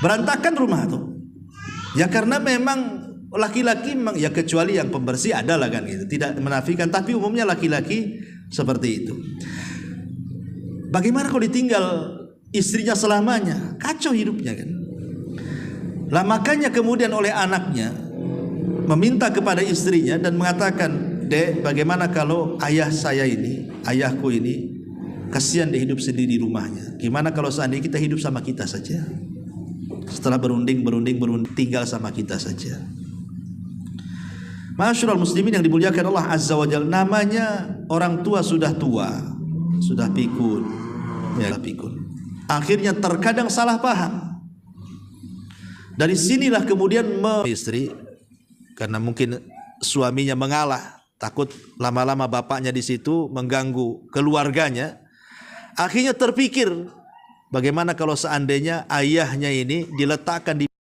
berantakan rumah tuh. Ya karena memang laki-laki memang, ya kecuali yang pembersih ada lah kan gitu. Tidak menafikan, tapi umumnya laki-laki seperti itu. Bagaimana kalau ditinggal istrinya selamanya? Kacau hidupnya kan. Lah makanya kemudian oleh anaknya meminta kepada istrinya dan mengatakan, Dek, bagaimana kalau ayah saya ini, ayahku ini, kasihan dia hidup sendiri di rumahnya. Gimana kalau seandainya kita hidup sama kita saja? Setelah berunding, tinggal sama kita saja. Ma'asyiral muslimin yang dimuliakan Allah Azza wa Jalla, namanya orang tua, sudah pikun, ya pikun. Akhirnya terkadang salah paham. Dari sinilah kemudian istri, karena mungkin suaminya mengalah, takut lama-lama bapaknya di situ mengganggu keluarganya. Akhirnya terpikir, bagaimana kalau seandainya ayahnya ini diletakkan di,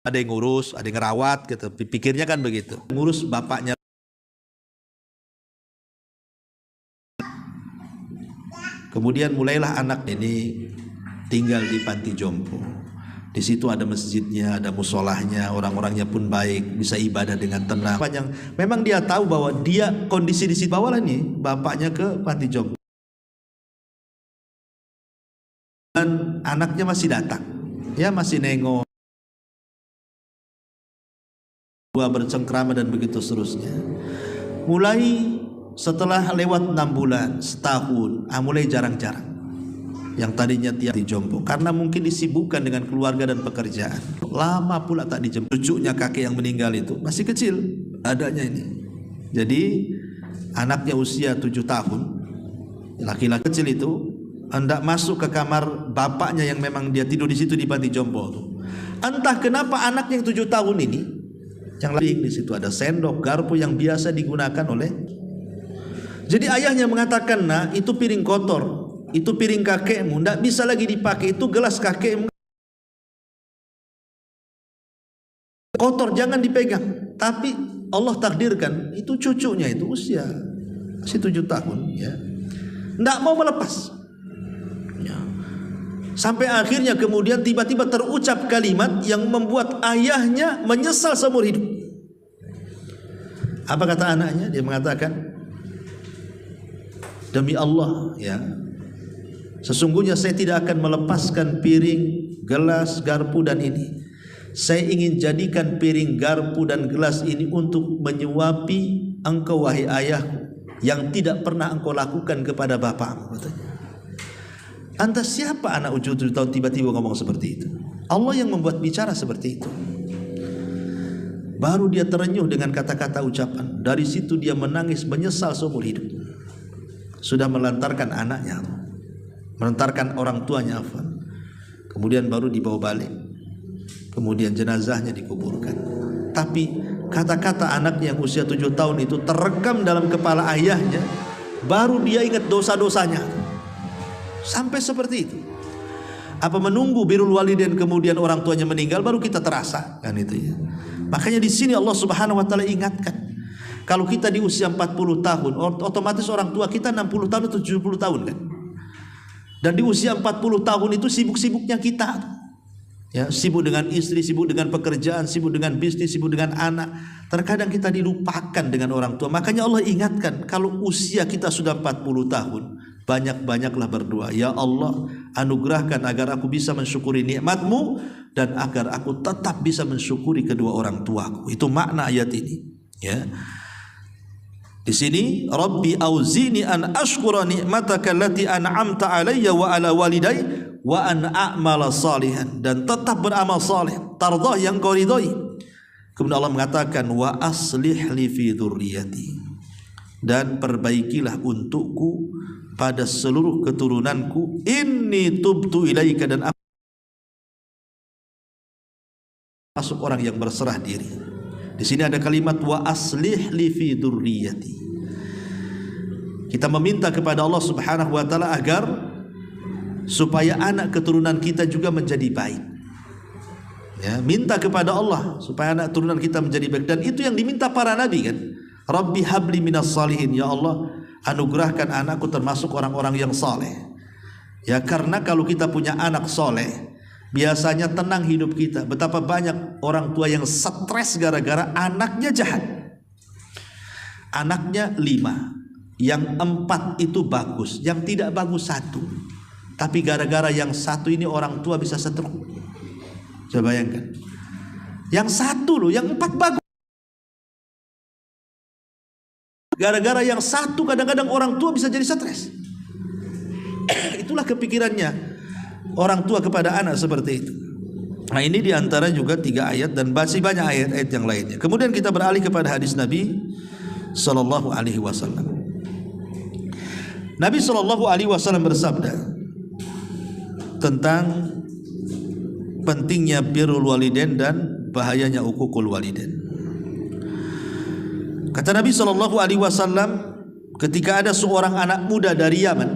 ada yang ngurus, ada yang ngerawat gitu. Pikirnya kan begitu. Ngurus bapaknya. Kemudian mulailah anak ini tinggal di panti jompo. Di situ ada masjidnya, ada musolahnya, orang-orangnya pun baik, bisa ibadah dengan tenang. Memang dia tahu bahwa dia kondisi di situ, bawalah nih bapaknya ke panti jompo. Dan anaknya masih datang, ya masih nengok, bercengkrama dan begitu seterusnya. Mulai setelah lewat 6 bulan, setahun, mulai jarang-jarang. Yang tadinya tiap dijemput karena mungkin disibukkan dengan keluarga dan pekerjaan. Lama pula tak dijemput. Cucunya kakek yang meninggal itu masih kecil adanya ini. Jadi anaknya usia 7 tahun, laki-laki kecil itu hendak masuk ke kamar bapaknya yang memang dia tidur di situ di panti jompo tuh. Entah kenapa anaknya yang 7 tahun ini, yang lain di situ ada sendok, garpu yang biasa digunakan oleh. Jadi ayahnya mengatakan, nah itu piring kotor, itu piring kakekmu, tidak bisa lagi dipakai, itu gelas kakekmu kotor, jangan dipegang. Tapi Allah takdirkan itu cucunya itu usia masih 7 tahun, ya, tidak mau melepas. Ya. Sampai akhirnya kemudian tiba-tiba terucap kalimat yang membuat ayahnya menyesal seumur hidup. Apa kata anaknya? Dia mengatakan, demi Allah ya, sesungguhnya saya tidak akan melepaskan piring, gelas, garpu dan ini. Saya ingin jadikan piring, garpu dan gelas ini untuk menyuapi engkau wahai ayahku yang tidak pernah engkau lakukan kepada bapakmu, katanya. Anda siapa anak usia 7 tahun tiba-tiba ngomong seperti itu? Allah yang membuat bicara seperti itu. Baru dia terenyuh dengan kata-kata ucapan. Dari situ dia menangis menyesal seumur hidup. Sudah melantarkan anaknya, melantarkan orang tuanya, kemudian baru dibawa balik, kemudian jenazahnya dikuburkan. Tapi kata-kata anaknya yang usia 7 tahun itu terekam dalam kepala ayahnya. Baru dia ingat dosa-dosanya. Sampai seperti itu. Apa menunggu birrul walidain kemudian orang tuanya meninggal baru kita terasa kan itu ya. Makanya di sini Allah Subhanahu wa taala ingatkan, kalau kita di usia 40 tahun, otomatis orang tua kita 60 tahun atau 70 tahun kan. Dan di usia 40 tahun itu sibuk-sibuknya kita. Ya, sibuk dengan istri, sibuk dengan pekerjaan, sibuk dengan bisnis, sibuk dengan anak. Terkadang kita dilupakan dengan orang tua. Makanya Allah ingatkan, kalau usia kita sudah 40 tahun, banyak-banyaklah berdoa. Ya Allah, anugerahkan agar aku bisa mensyukuri nikmat-Mu dan agar aku tetap bisa mensyukuri kedua orang tuaku. Itu makna ayat ini. Ya. Di sini, Rabbi auzini an ashkura ni'mataka allati an'amta alayya wa ala walidayya wa an a'mala salihan, dan tetap beramal saleh tardah yang kau ridhoi. Kemudian Allah mengatakan wa aslih li fi dzurriyyati, dan perbaikilah untukku pada seluruh keturunanku, inni tubtu ilaika, dan aku masuk orang yang berserah diri. Di sini ada kalimat wa aslih li fi dzurriyyati. Kita meminta kepada Allah Subhanahu wa taala agar supaya anak keturunan kita juga menjadi baik. Ya, minta kepada Allah supaya anak keturunan kita menjadi baik, dan itu yang diminta para nabi kan. Rabbi habli minas salihin, ya Allah, anugerahkan anakku termasuk orang-orang yang saleh. Ya, karena kalau kita punya anak soleh, biasanya tenang hidup kita. Betapa banyak orang tua yang stres gara-gara anaknya jahat. Anaknya 5, yang 4 itu bagus, yang tidak bagus 1. Tapi gara-gara yang 1 ini orang tua bisa stroke. Coba bayangkan, yang 1 loh, yang 4 bagus. Gara-gara yang 1 kadang-kadang orang tua bisa jadi stres. Itulah kepikirannya orang tua kepada anak seperti itu. Nah, ini diantara juga 3 ayat, dan masih banyak ayat-ayat yang lainnya. Kemudian kita beralih kepada hadis Nabi Sallallahu Alaihi Wasallam. Nabi Sallallahu Alaihi Wasallam bersabda tentang pentingnya birrul walidain dan bahayanya uququl walidain. Kata Nabi Sallallahu Alaihi Wasallam, ketika ada seorang anak muda dari Yaman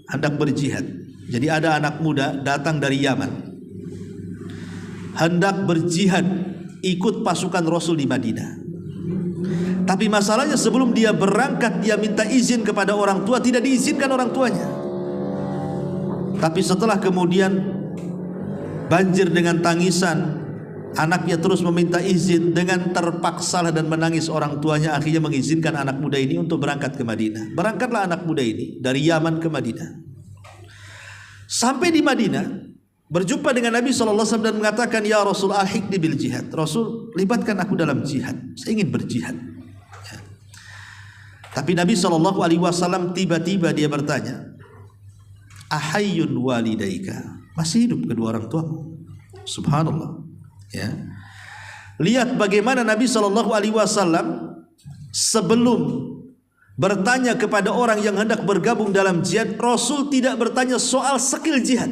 hendak berjihad. Jadi ada anak muda datang dari Yaman hendak berjihad, ikut pasukan Rasul di Madinah. Tapi masalahnya sebelum dia berangkat, dia minta izin kepada orang tua, tidak diizinkan orang tuanya. Tapi setelah kemudian banjir dengan tangisan, anaknya terus meminta izin, dengan terpaksalah dan menangis orang tuanya akhirnya mengizinkan anak muda ini untuk berangkat ke Madinah. Berangkatlah anak muda ini dari Yaman ke Madinah. Sampai di Madinah, berjumpa dengan Nabi SAW dan mengatakan, ya Rasul, alhiqni bil jihad. Rasul, libatkan aku dalam jihad, saya ingin berjihad. Ya. Tapi Nabi SAW tiba-tiba dia bertanya, ahayyun walidaika, masih hidup kedua orang tuamu? Subhanallah. Ya. Lihat bagaimana Nabi SAW sebelum bertanya kepada orang yang hendak bergabung dalam jihad, Rasul tidak bertanya soal skill jihad.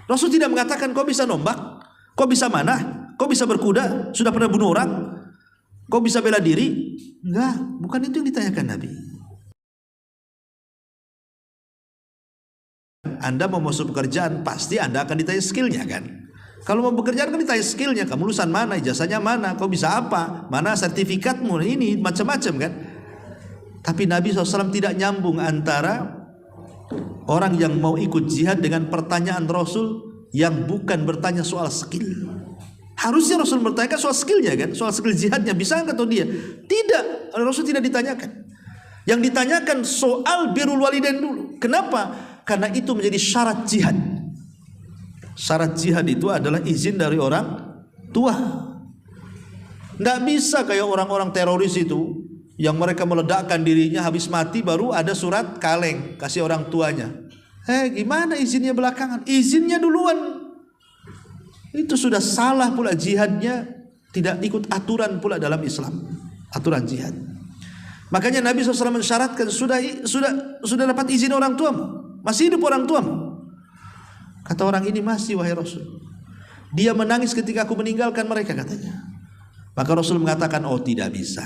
Rasul tidak mengatakan kau bisa nombak, kau bisa manah, kau bisa berkuda, sudah pernah bunuh orang, kau bisa bela diri. Enggak, bukan itu yang ditanyakan Nabi. Anda mau masuk pekerjaan, pasti Anda akan ditanya skillnya kan. Kalau mau bekerja kan ditanya skillnya, kamu lulusan mana, ijazahnya mana, kau bisa apa, mana sertifikatmu, ini macam-macam kan. Tapi Nabi SAW tidak nyambung antara orang yang mau ikut jihad dengan pertanyaan Rasul yang bukan bertanya soal skill. Harusnya Rasul bertanyakan soal skillnya kan, soal skill jihadnya, bisa nggak atau dia? Tidak, Rasul tidak ditanyakan. Yang ditanyakan soal birrul walidain dulu. Kenapa? Karena itu menjadi syarat jihad. Syarat jihad itu adalah izin dari orang tua. Tidak bisa kayak orang-orang teroris itu, yang mereka meledakkan dirinya, habis mati baru ada surat kaleng kasih orang tuanya. Gimana izinnya belakangan? Izinnya duluan. Itu sudah salah pula jihadnya, tidak ikut aturan pula dalam Islam, aturan jihad. Makanya Nabi SAW mensyaratkan, sudah dapat izin orang tuamu, masih hidup orang tuamu. Kata orang ini, masih wahai Rasul. Dia menangis ketika aku meninggalkan mereka, katanya. Maka Rasul mengatakan, oh tidak bisa,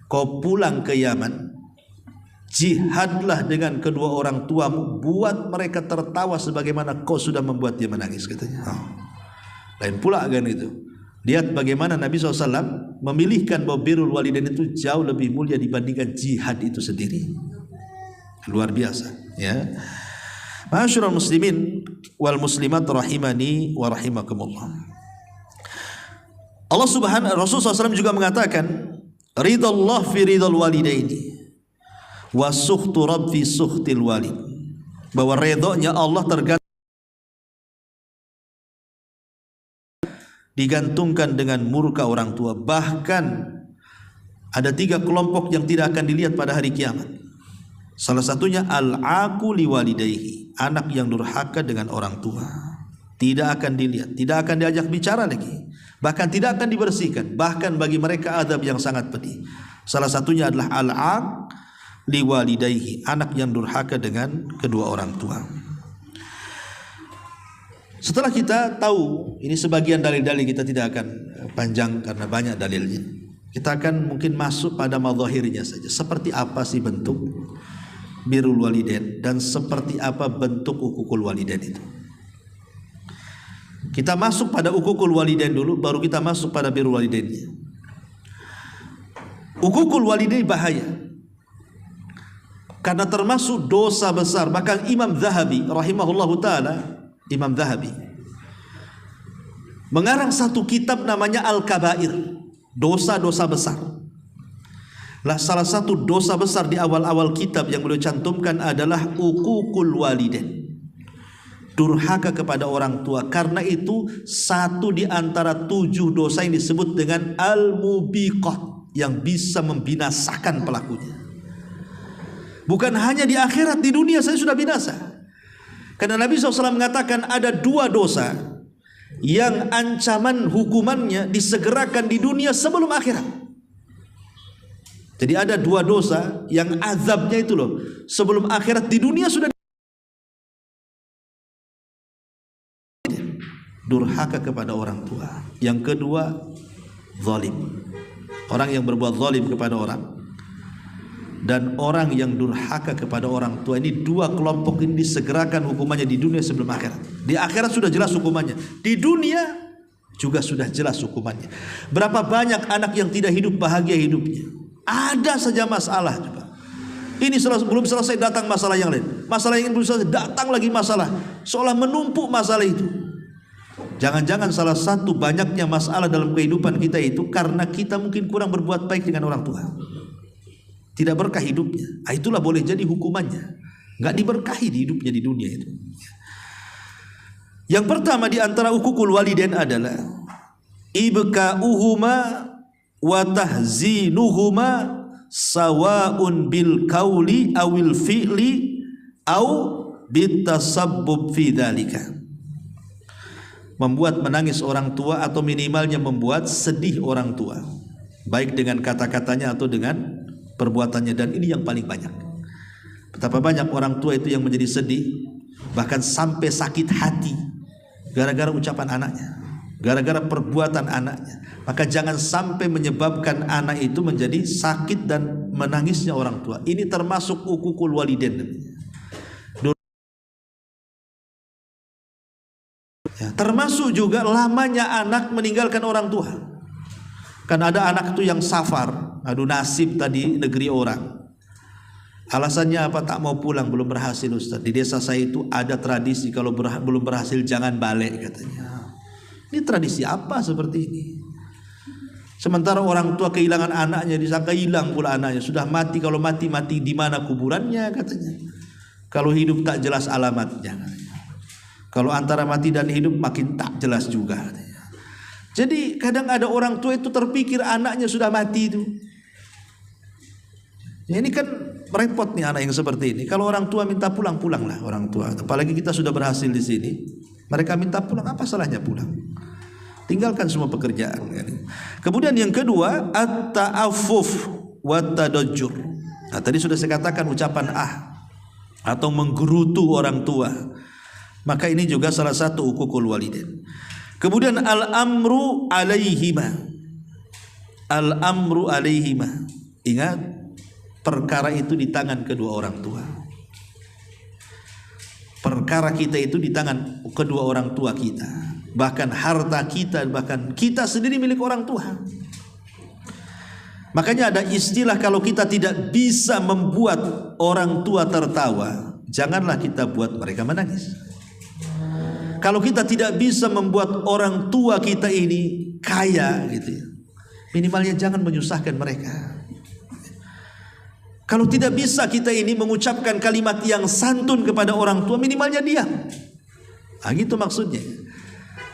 kau pulang ke Yaman, jihadlah dengan kedua orang tuamu, buat mereka tertawa sebagaimana kau sudah membuat dia menangis, katanya. Lain pula kan itu. Lihat bagaimana Nabi SAW memilihkan bahwa birrul walidain itu jauh lebih mulia dibandingkan jihad itu sendiri. Luar biasa, ya. Ma'asyiral muslimin wal muslimat rahimani wa rahimakumullah. Rasul SAW juga mengatakan, ridallah fi ridal walidaini wa sukhtu rabb fi sukhtil walid. Bahwa redhonya Allah digantungkan dengan murka orang tua. Bahkan ada 3 kelompok yang tidak akan dilihat pada hari kiamat. Salah satunya al-aqu liwalidayhi, anak yang durhaka dengan orang tua. Tidak akan dilihat, tidak akan diajak bicara lagi, bahkan tidak akan dibersihkan. Bahkan bagi mereka azab yang sangat pedih. Salah satunya adalah al-aqu liwalidayhi, anak yang durhaka dengan kedua orang tua. Setelah kita tahu ini, sebagian dalil-dalil, kita tidak akan panjang karena banyak dalilnya. Kita akan mungkin masuk pada madzahirnya saja. Seperti apa sih bentuk birrul walidain dan seperti apa bentuk uququl walidain itu. Kita masuk pada uququl walidain dulu, baru kita masuk pada birrul walidainnya. Uququl walidain bahaya karena termasuk dosa besar. Bahkan Imam Zahabi rahimahullahu taala, Imam Zahabi mengarang satu kitab namanya Al-Kabair, dosa-dosa besar. Lah salah satu dosa besar di awal-awal kitab yang beliau cantumkan adalah uququl walidain, durhaka kepada orang tua. Karena itu satu di antara 7 dosa yang disebut dengan al-mubiqat, yang bisa membinasakan pelakunya. Bukan hanya di akhirat, di dunia saya sudah binasa. Karena Nabi SAW mengatakan ada 2 dosa yang ancaman hukumannya disegerakan di dunia sebelum akhirat. Jadi ada 2 dosa yang azabnya itu loh sebelum akhirat, di dunia sudah. Durhaka kepada orang tua. Yang kedua, zalim. Orang yang berbuat zalim kepada orang. Dan orang yang durhaka kepada orang tua. Ini 2 kelompok ini disegerakan hukumannya di dunia sebelum akhirat. Di akhirat sudah jelas hukumannya, di dunia juga sudah jelas hukumannya. Berapa banyak anak yang tidak hidup bahagia hidupnya, ada saja masalah. Coba ini belum selesai datang masalah yang lain, masalah yang belum selesai datang lagi masalah, seolah menumpuk masalah itu. Jangan-jangan salah satu banyaknya masalah dalam kehidupan kita itu karena kita mungkin kurang berbuat baik dengan orang tua. Tidak berkah hidupnya. Itulah boleh jadi hukumannya. Nggak diberkahi di hidupnya di dunia itu. Yang pertama di antara uququl walidain adalah ibka'uhuma wa tahzinuhuma sawa'un bil qauli awil fi'li au bitasabbub fi dzalika. Membuat menangis orang tua atau minimalnya membuat sedih orang tua, baik dengan kata-katanya atau dengan perbuatannya. Dan ini yang paling banyak. Betapa banyak orang tua itu yang menjadi sedih, bahkan sampai sakit hati gara-gara ucapan anaknya, gara-gara perbuatan anaknya. Maka jangan sampai menyebabkan anak itu menjadi sakit dan menangisnya orang tua. Ini termasuk uququl walidain. Ya, termasuk juga lamanya anak meninggalkan orang tua. Kan ada anak itu yang safar, aduh nasib tadi negeri orang. Alasannya apa? Tak mau pulang, belum berhasil Ustaz. Di desa saya itu ada tradisi kalau belum berhasil jangan balik katanya. Ini tradisi apa seperti ini? Sementara orang tua kehilangan anaknya, disangka hilang pula anaknya. Sudah mati, kalau mati di mana kuburannya katanya. Kalau hidup tak jelas alamatnya katanya. Kalau antara mati dan hidup makin tak jelas juga katanya. Jadi kadang ada orang tua itu terpikir anaknya sudah mati itu. Ya, ini kan repot nih anak yang seperti ini. Kalau orang tua minta pulang, pulanglah orang tua. Apalagi kita sudah berhasil di sini, mereka minta pulang, apa salahnya pulang? Tinggalkan semua pekerjaan. Kemudian yang kedua, at-ta'affuf wa tadajjur. Nah, tadi sudah saya katakan ucapan atau menggerutu orang tua. Maka ini juga salah satu uququl walidain. Kemudian al-amru alaihima. Al-amru alaihima. Ingat, perkara itu di tangan kedua orang tua. Perkara kita itu di tangan kedua orang tua kita. Bahkan harta kita, bahkan kita sendiri milik orang tua. Makanya ada istilah, kalau kita tidak bisa membuat orang tua tertawa, janganlah kita buat mereka menangis. Kalau kita tidak bisa membuat orang tua kita ini kaya gitu ya, minimalnya jangan menyusahkan mereka. Kalau tidak bisa kita ini mengucapkan kalimat yang santun kepada orang tua, minimalnya diam. Nah, gitu maksudnya.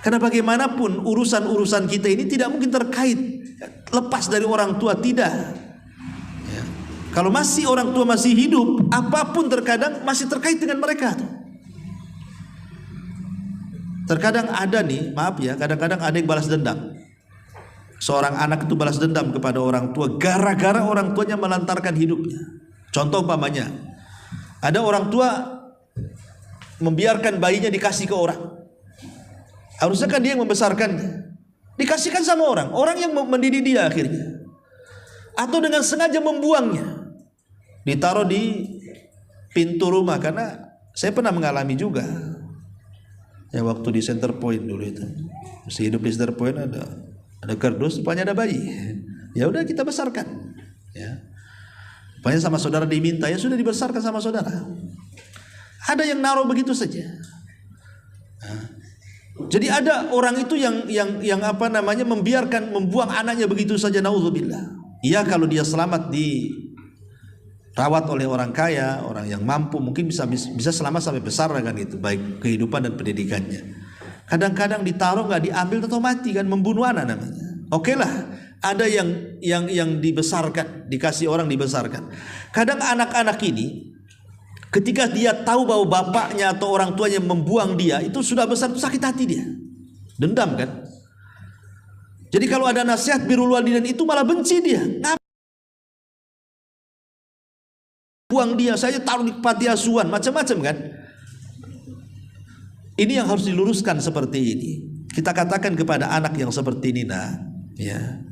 Karena bagaimanapun urusan-urusan kita ini tidak mungkin terkait lepas dari orang tua, tidak. Ya. Kalau masih orang tua masih hidup, apapun terkadang masih terkait dengan mereka. Terkadang ada nih, maaf ya, kadang-kadang ada yang balas dendam. Seorang anak itu balas dendam kepada orang tua gara-gara orang tuanya melantarkan hidupnya. Contoh umpamanya, ada orang tua membiarkan bayinya dikasih ke orang. Harusnya kan dia yang membesarkannya, dikasihkan sama orang yang mendidik dia akhirnya. Atau dengan sengaja membuangnya, ditaruh di pintu rumah. Karena saya pernah mengalami juga. Ya, waktu di Center Point dulu itu, masih hidup di Center Point, ada kardus, rupanya ada bayi. Ya udah kita besarkan. Ya, rupanya sama saudara diminta, ya sudah dibesarkan sama saudara. Ada yang naruh begitu saja. Nah, jadi ada orang itu yang apa namanya membuang anaknya begitu saja, naudzubillah. Iya, kalau dia selamat dirawat oleh orang kaya, orang yang mampu, mungkin bisa selamat sampai besar kan gitu, baik kehidupan dan pendidikannya. Kadang-kadang ditaruh nggak diambil atau mati kan, membunuh anak namanya. Oke lah, ada yang dibesarkan, dikasih orang dibesarkan. Kadang anak-anak ini ketika dia tahu bahwa bapaknya atau orang tuanya membuang dia, itu sudah besar, sakit hati dia, dendam kan. Jadi kalau ada nasihat birrul walidain itu malah benci dia. Buang dia, saya taruh di panti asuhan, macam-macam kan. Ini yang harus diluruskan seperti ini. Kita katakan kepada anak yang seperti ini, ya,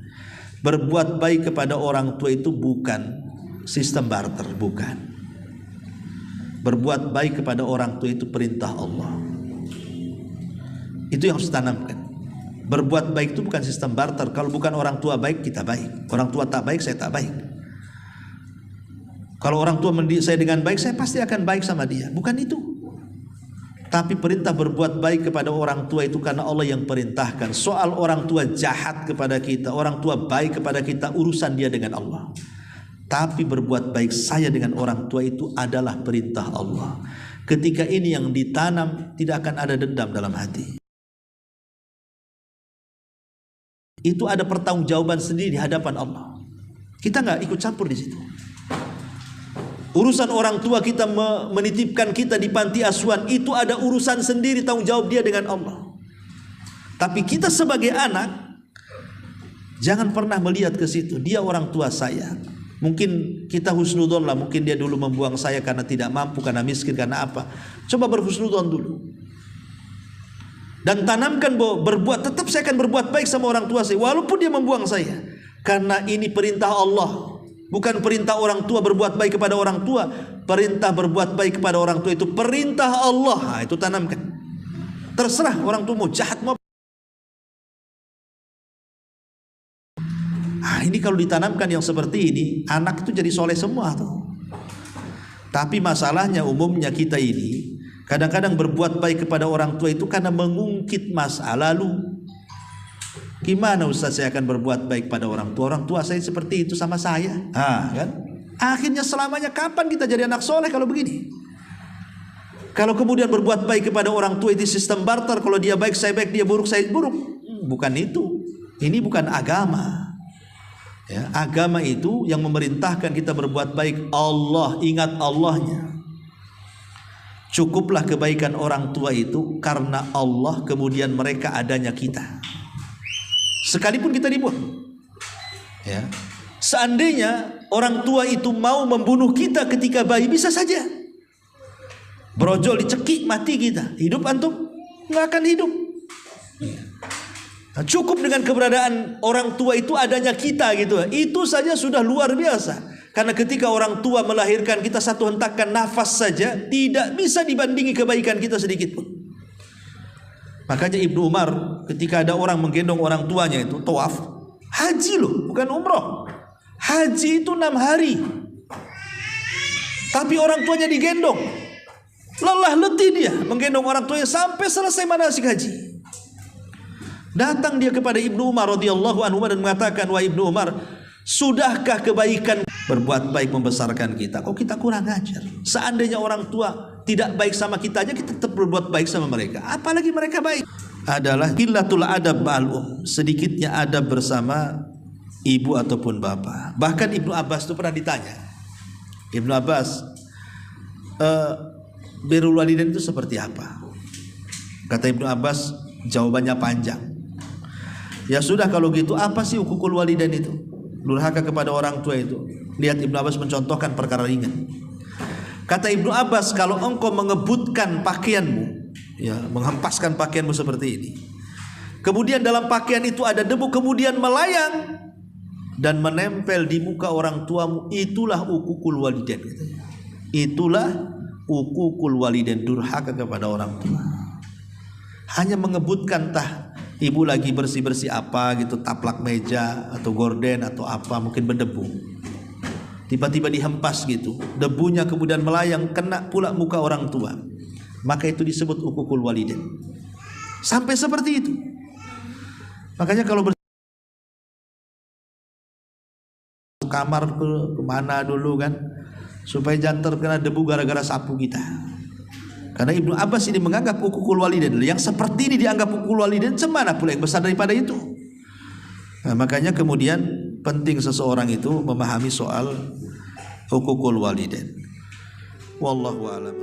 berbuat baik kepada orang tua itu bukan sistem barter, bukan. Berbuat baik kepada orang tua itu perintah Allah. Itu yang harus ditanamkan. Berbuat baik itu bukan sistem barter. Kalau bukan orang tua baik, kita baik. Orang tua tak baik, saya tak baik. Kalau orang tua mendidik saya dengan baik, saya pasti akan baik sama dia. Bukan itu. Tapi perintah berbuat baik kepada orang tua itu karena Allah yang perintahkan. Soal orang tua jahat kepada kita, orang tua baik kepada kita, urusan dia dengan Allah. Tapi berbuat baik saya dengan orang tua itu adalah perintah Allah. Ketika ini yang ditanam, tidak akan ada dendam dalam hati. Itu ada pertanggungjawaban sendiri di hadapan Allah. Kita nggak ikut campur di situ. Urusan orang tua kita menitipkan kita di panti asuhan, itu ada urusan sendiri, tanggung jawab dia dengan Allah. Tapi kita sebagai anak jangan pernah melihat ke situ. Dia orang tua saya. Mungkin kita husnudzon lah, mungkin dia dulu membuang saya karena tidak mampu, karena miskin, karena apa. Coba berhusnudzon dulu. Dan tanamkan bahwa tetap saya akan berbuat baik sama orang tua saya, walaupun dia membuang saya. Karena ini perintah Allah. Bukan perintah orang tua berbuat baik kepada orang tua. Perintah berbuat baik kepada orang tua itu perintah Allah. Nah, itu tanamkan. Terserah orang tua mau jahat mau. Nah, ini kalau ditanamkan yang seperti ini, anak itu jadi soleh semua tuh. Tapi masalahnya umumnya kita ini kadang-kadang berbuat baik kepada orang tua itu karena mengungkit masa lalu. Gimana Ustaz saya akan berbuat baik pada orang tua? Orang tua saya seperti itu sama saya. Kan? Akhirnya selamanya kapan kita jadi anak soleh kalau begini? Kalau kemudian berbuat baik kepada orang tua itu sistem barter, kalau dia baik saya baik, dia buruk saya buruk. Bukan itu. Ini bukan agama. Ya, agama itu yang memerintahkan kita berbuat baik. Allah, ingat Allahnya. Cukuplah kebaikan orang tua itu karena Allah, kemudian mereka adanya kita. Sekalipun kita dibuang. Ya. Seandainya orang tua itu mau membunuh kita ketika bayi, bisa saja. Brojol dicekik, mati kita. Hidup antum? Nggak akan hidup. Nah, cukup dengan keberadaan orang tua itu adanya kita gitu. Itu saja sudah luar biasa. Karena ketika orang tua melahirkan kita, satu hentakan nafas saja tidak bisa dibandingi kebaikan kita sedikit pun. Makanya Ibnu Umar ketika ada orang menggendong orang tuanya itu tawaf, haji loh, bukan umroh. Haji itu 6 hari. Tapi orang tuanya digendong. Lelah letih dia menggendong orang tuanya sampai selesai manasik haji. Datang dia kepada Ibnu Umar radhiyallahu anhu dan mengatakan, wahai Ibnu Umar, sudahkah kebaikan berbuat baik membesarkan kita? Kok kita kurang ajar? Seandainya orang tua tidak baik sama kita aja, kita tetap berbuat baik sama mereka. Apalagi mereka baik. Adalah qillatul adab ma'al sedikitnya adab bersama ibu ataupun bapak. Bahkan Ibnu Abbas itu pernah ditanya. Ibnu Abbas, birrul walidain itu seperti apa? Kata Ibnu Abbas, jawabannya panjang. Ya sudah kalau gitu, apa sih hukukul walidain itu? Durhaka kepada orang tua itu. Lihat Ibnu Abbas mencontohkan perkara ringan. Kata Ibnu Abbas, kalau engkau mengebutkan pakaianmu, ya, menghempaskan pakaianmu seperti ini, kemudian dalam pakaian itu ada debu, kemudian melayang dan menempel di muka orang tuamu, itulah hukukul walidain. Itulah hukukul walidain, durhaka kepada orang tua. Hanya mengebutkan, tah ibu lagi bersih-bersih apa gitu, taplak meja atau gorden atau apa, mungkin berdebu, tiba-tiba dihempas gitu, debunya kemudian melayang kena pula muka orang tua, maka itu disebut hukukul walidain. Sampai seperti itu. Makanya kalau kamar kemana dulu kan, supaya jangan terkena debu gara-gara sapu kita. Karena Ibnu Abbas ini menganggap hukukul walidain, yang seperti ini dianggap hukukul walidain, semana pula yang besar daripada itu. Nah, makanya kemudian penting seseorang itu memahami soal hukukul walidain. Wallahu a'lam.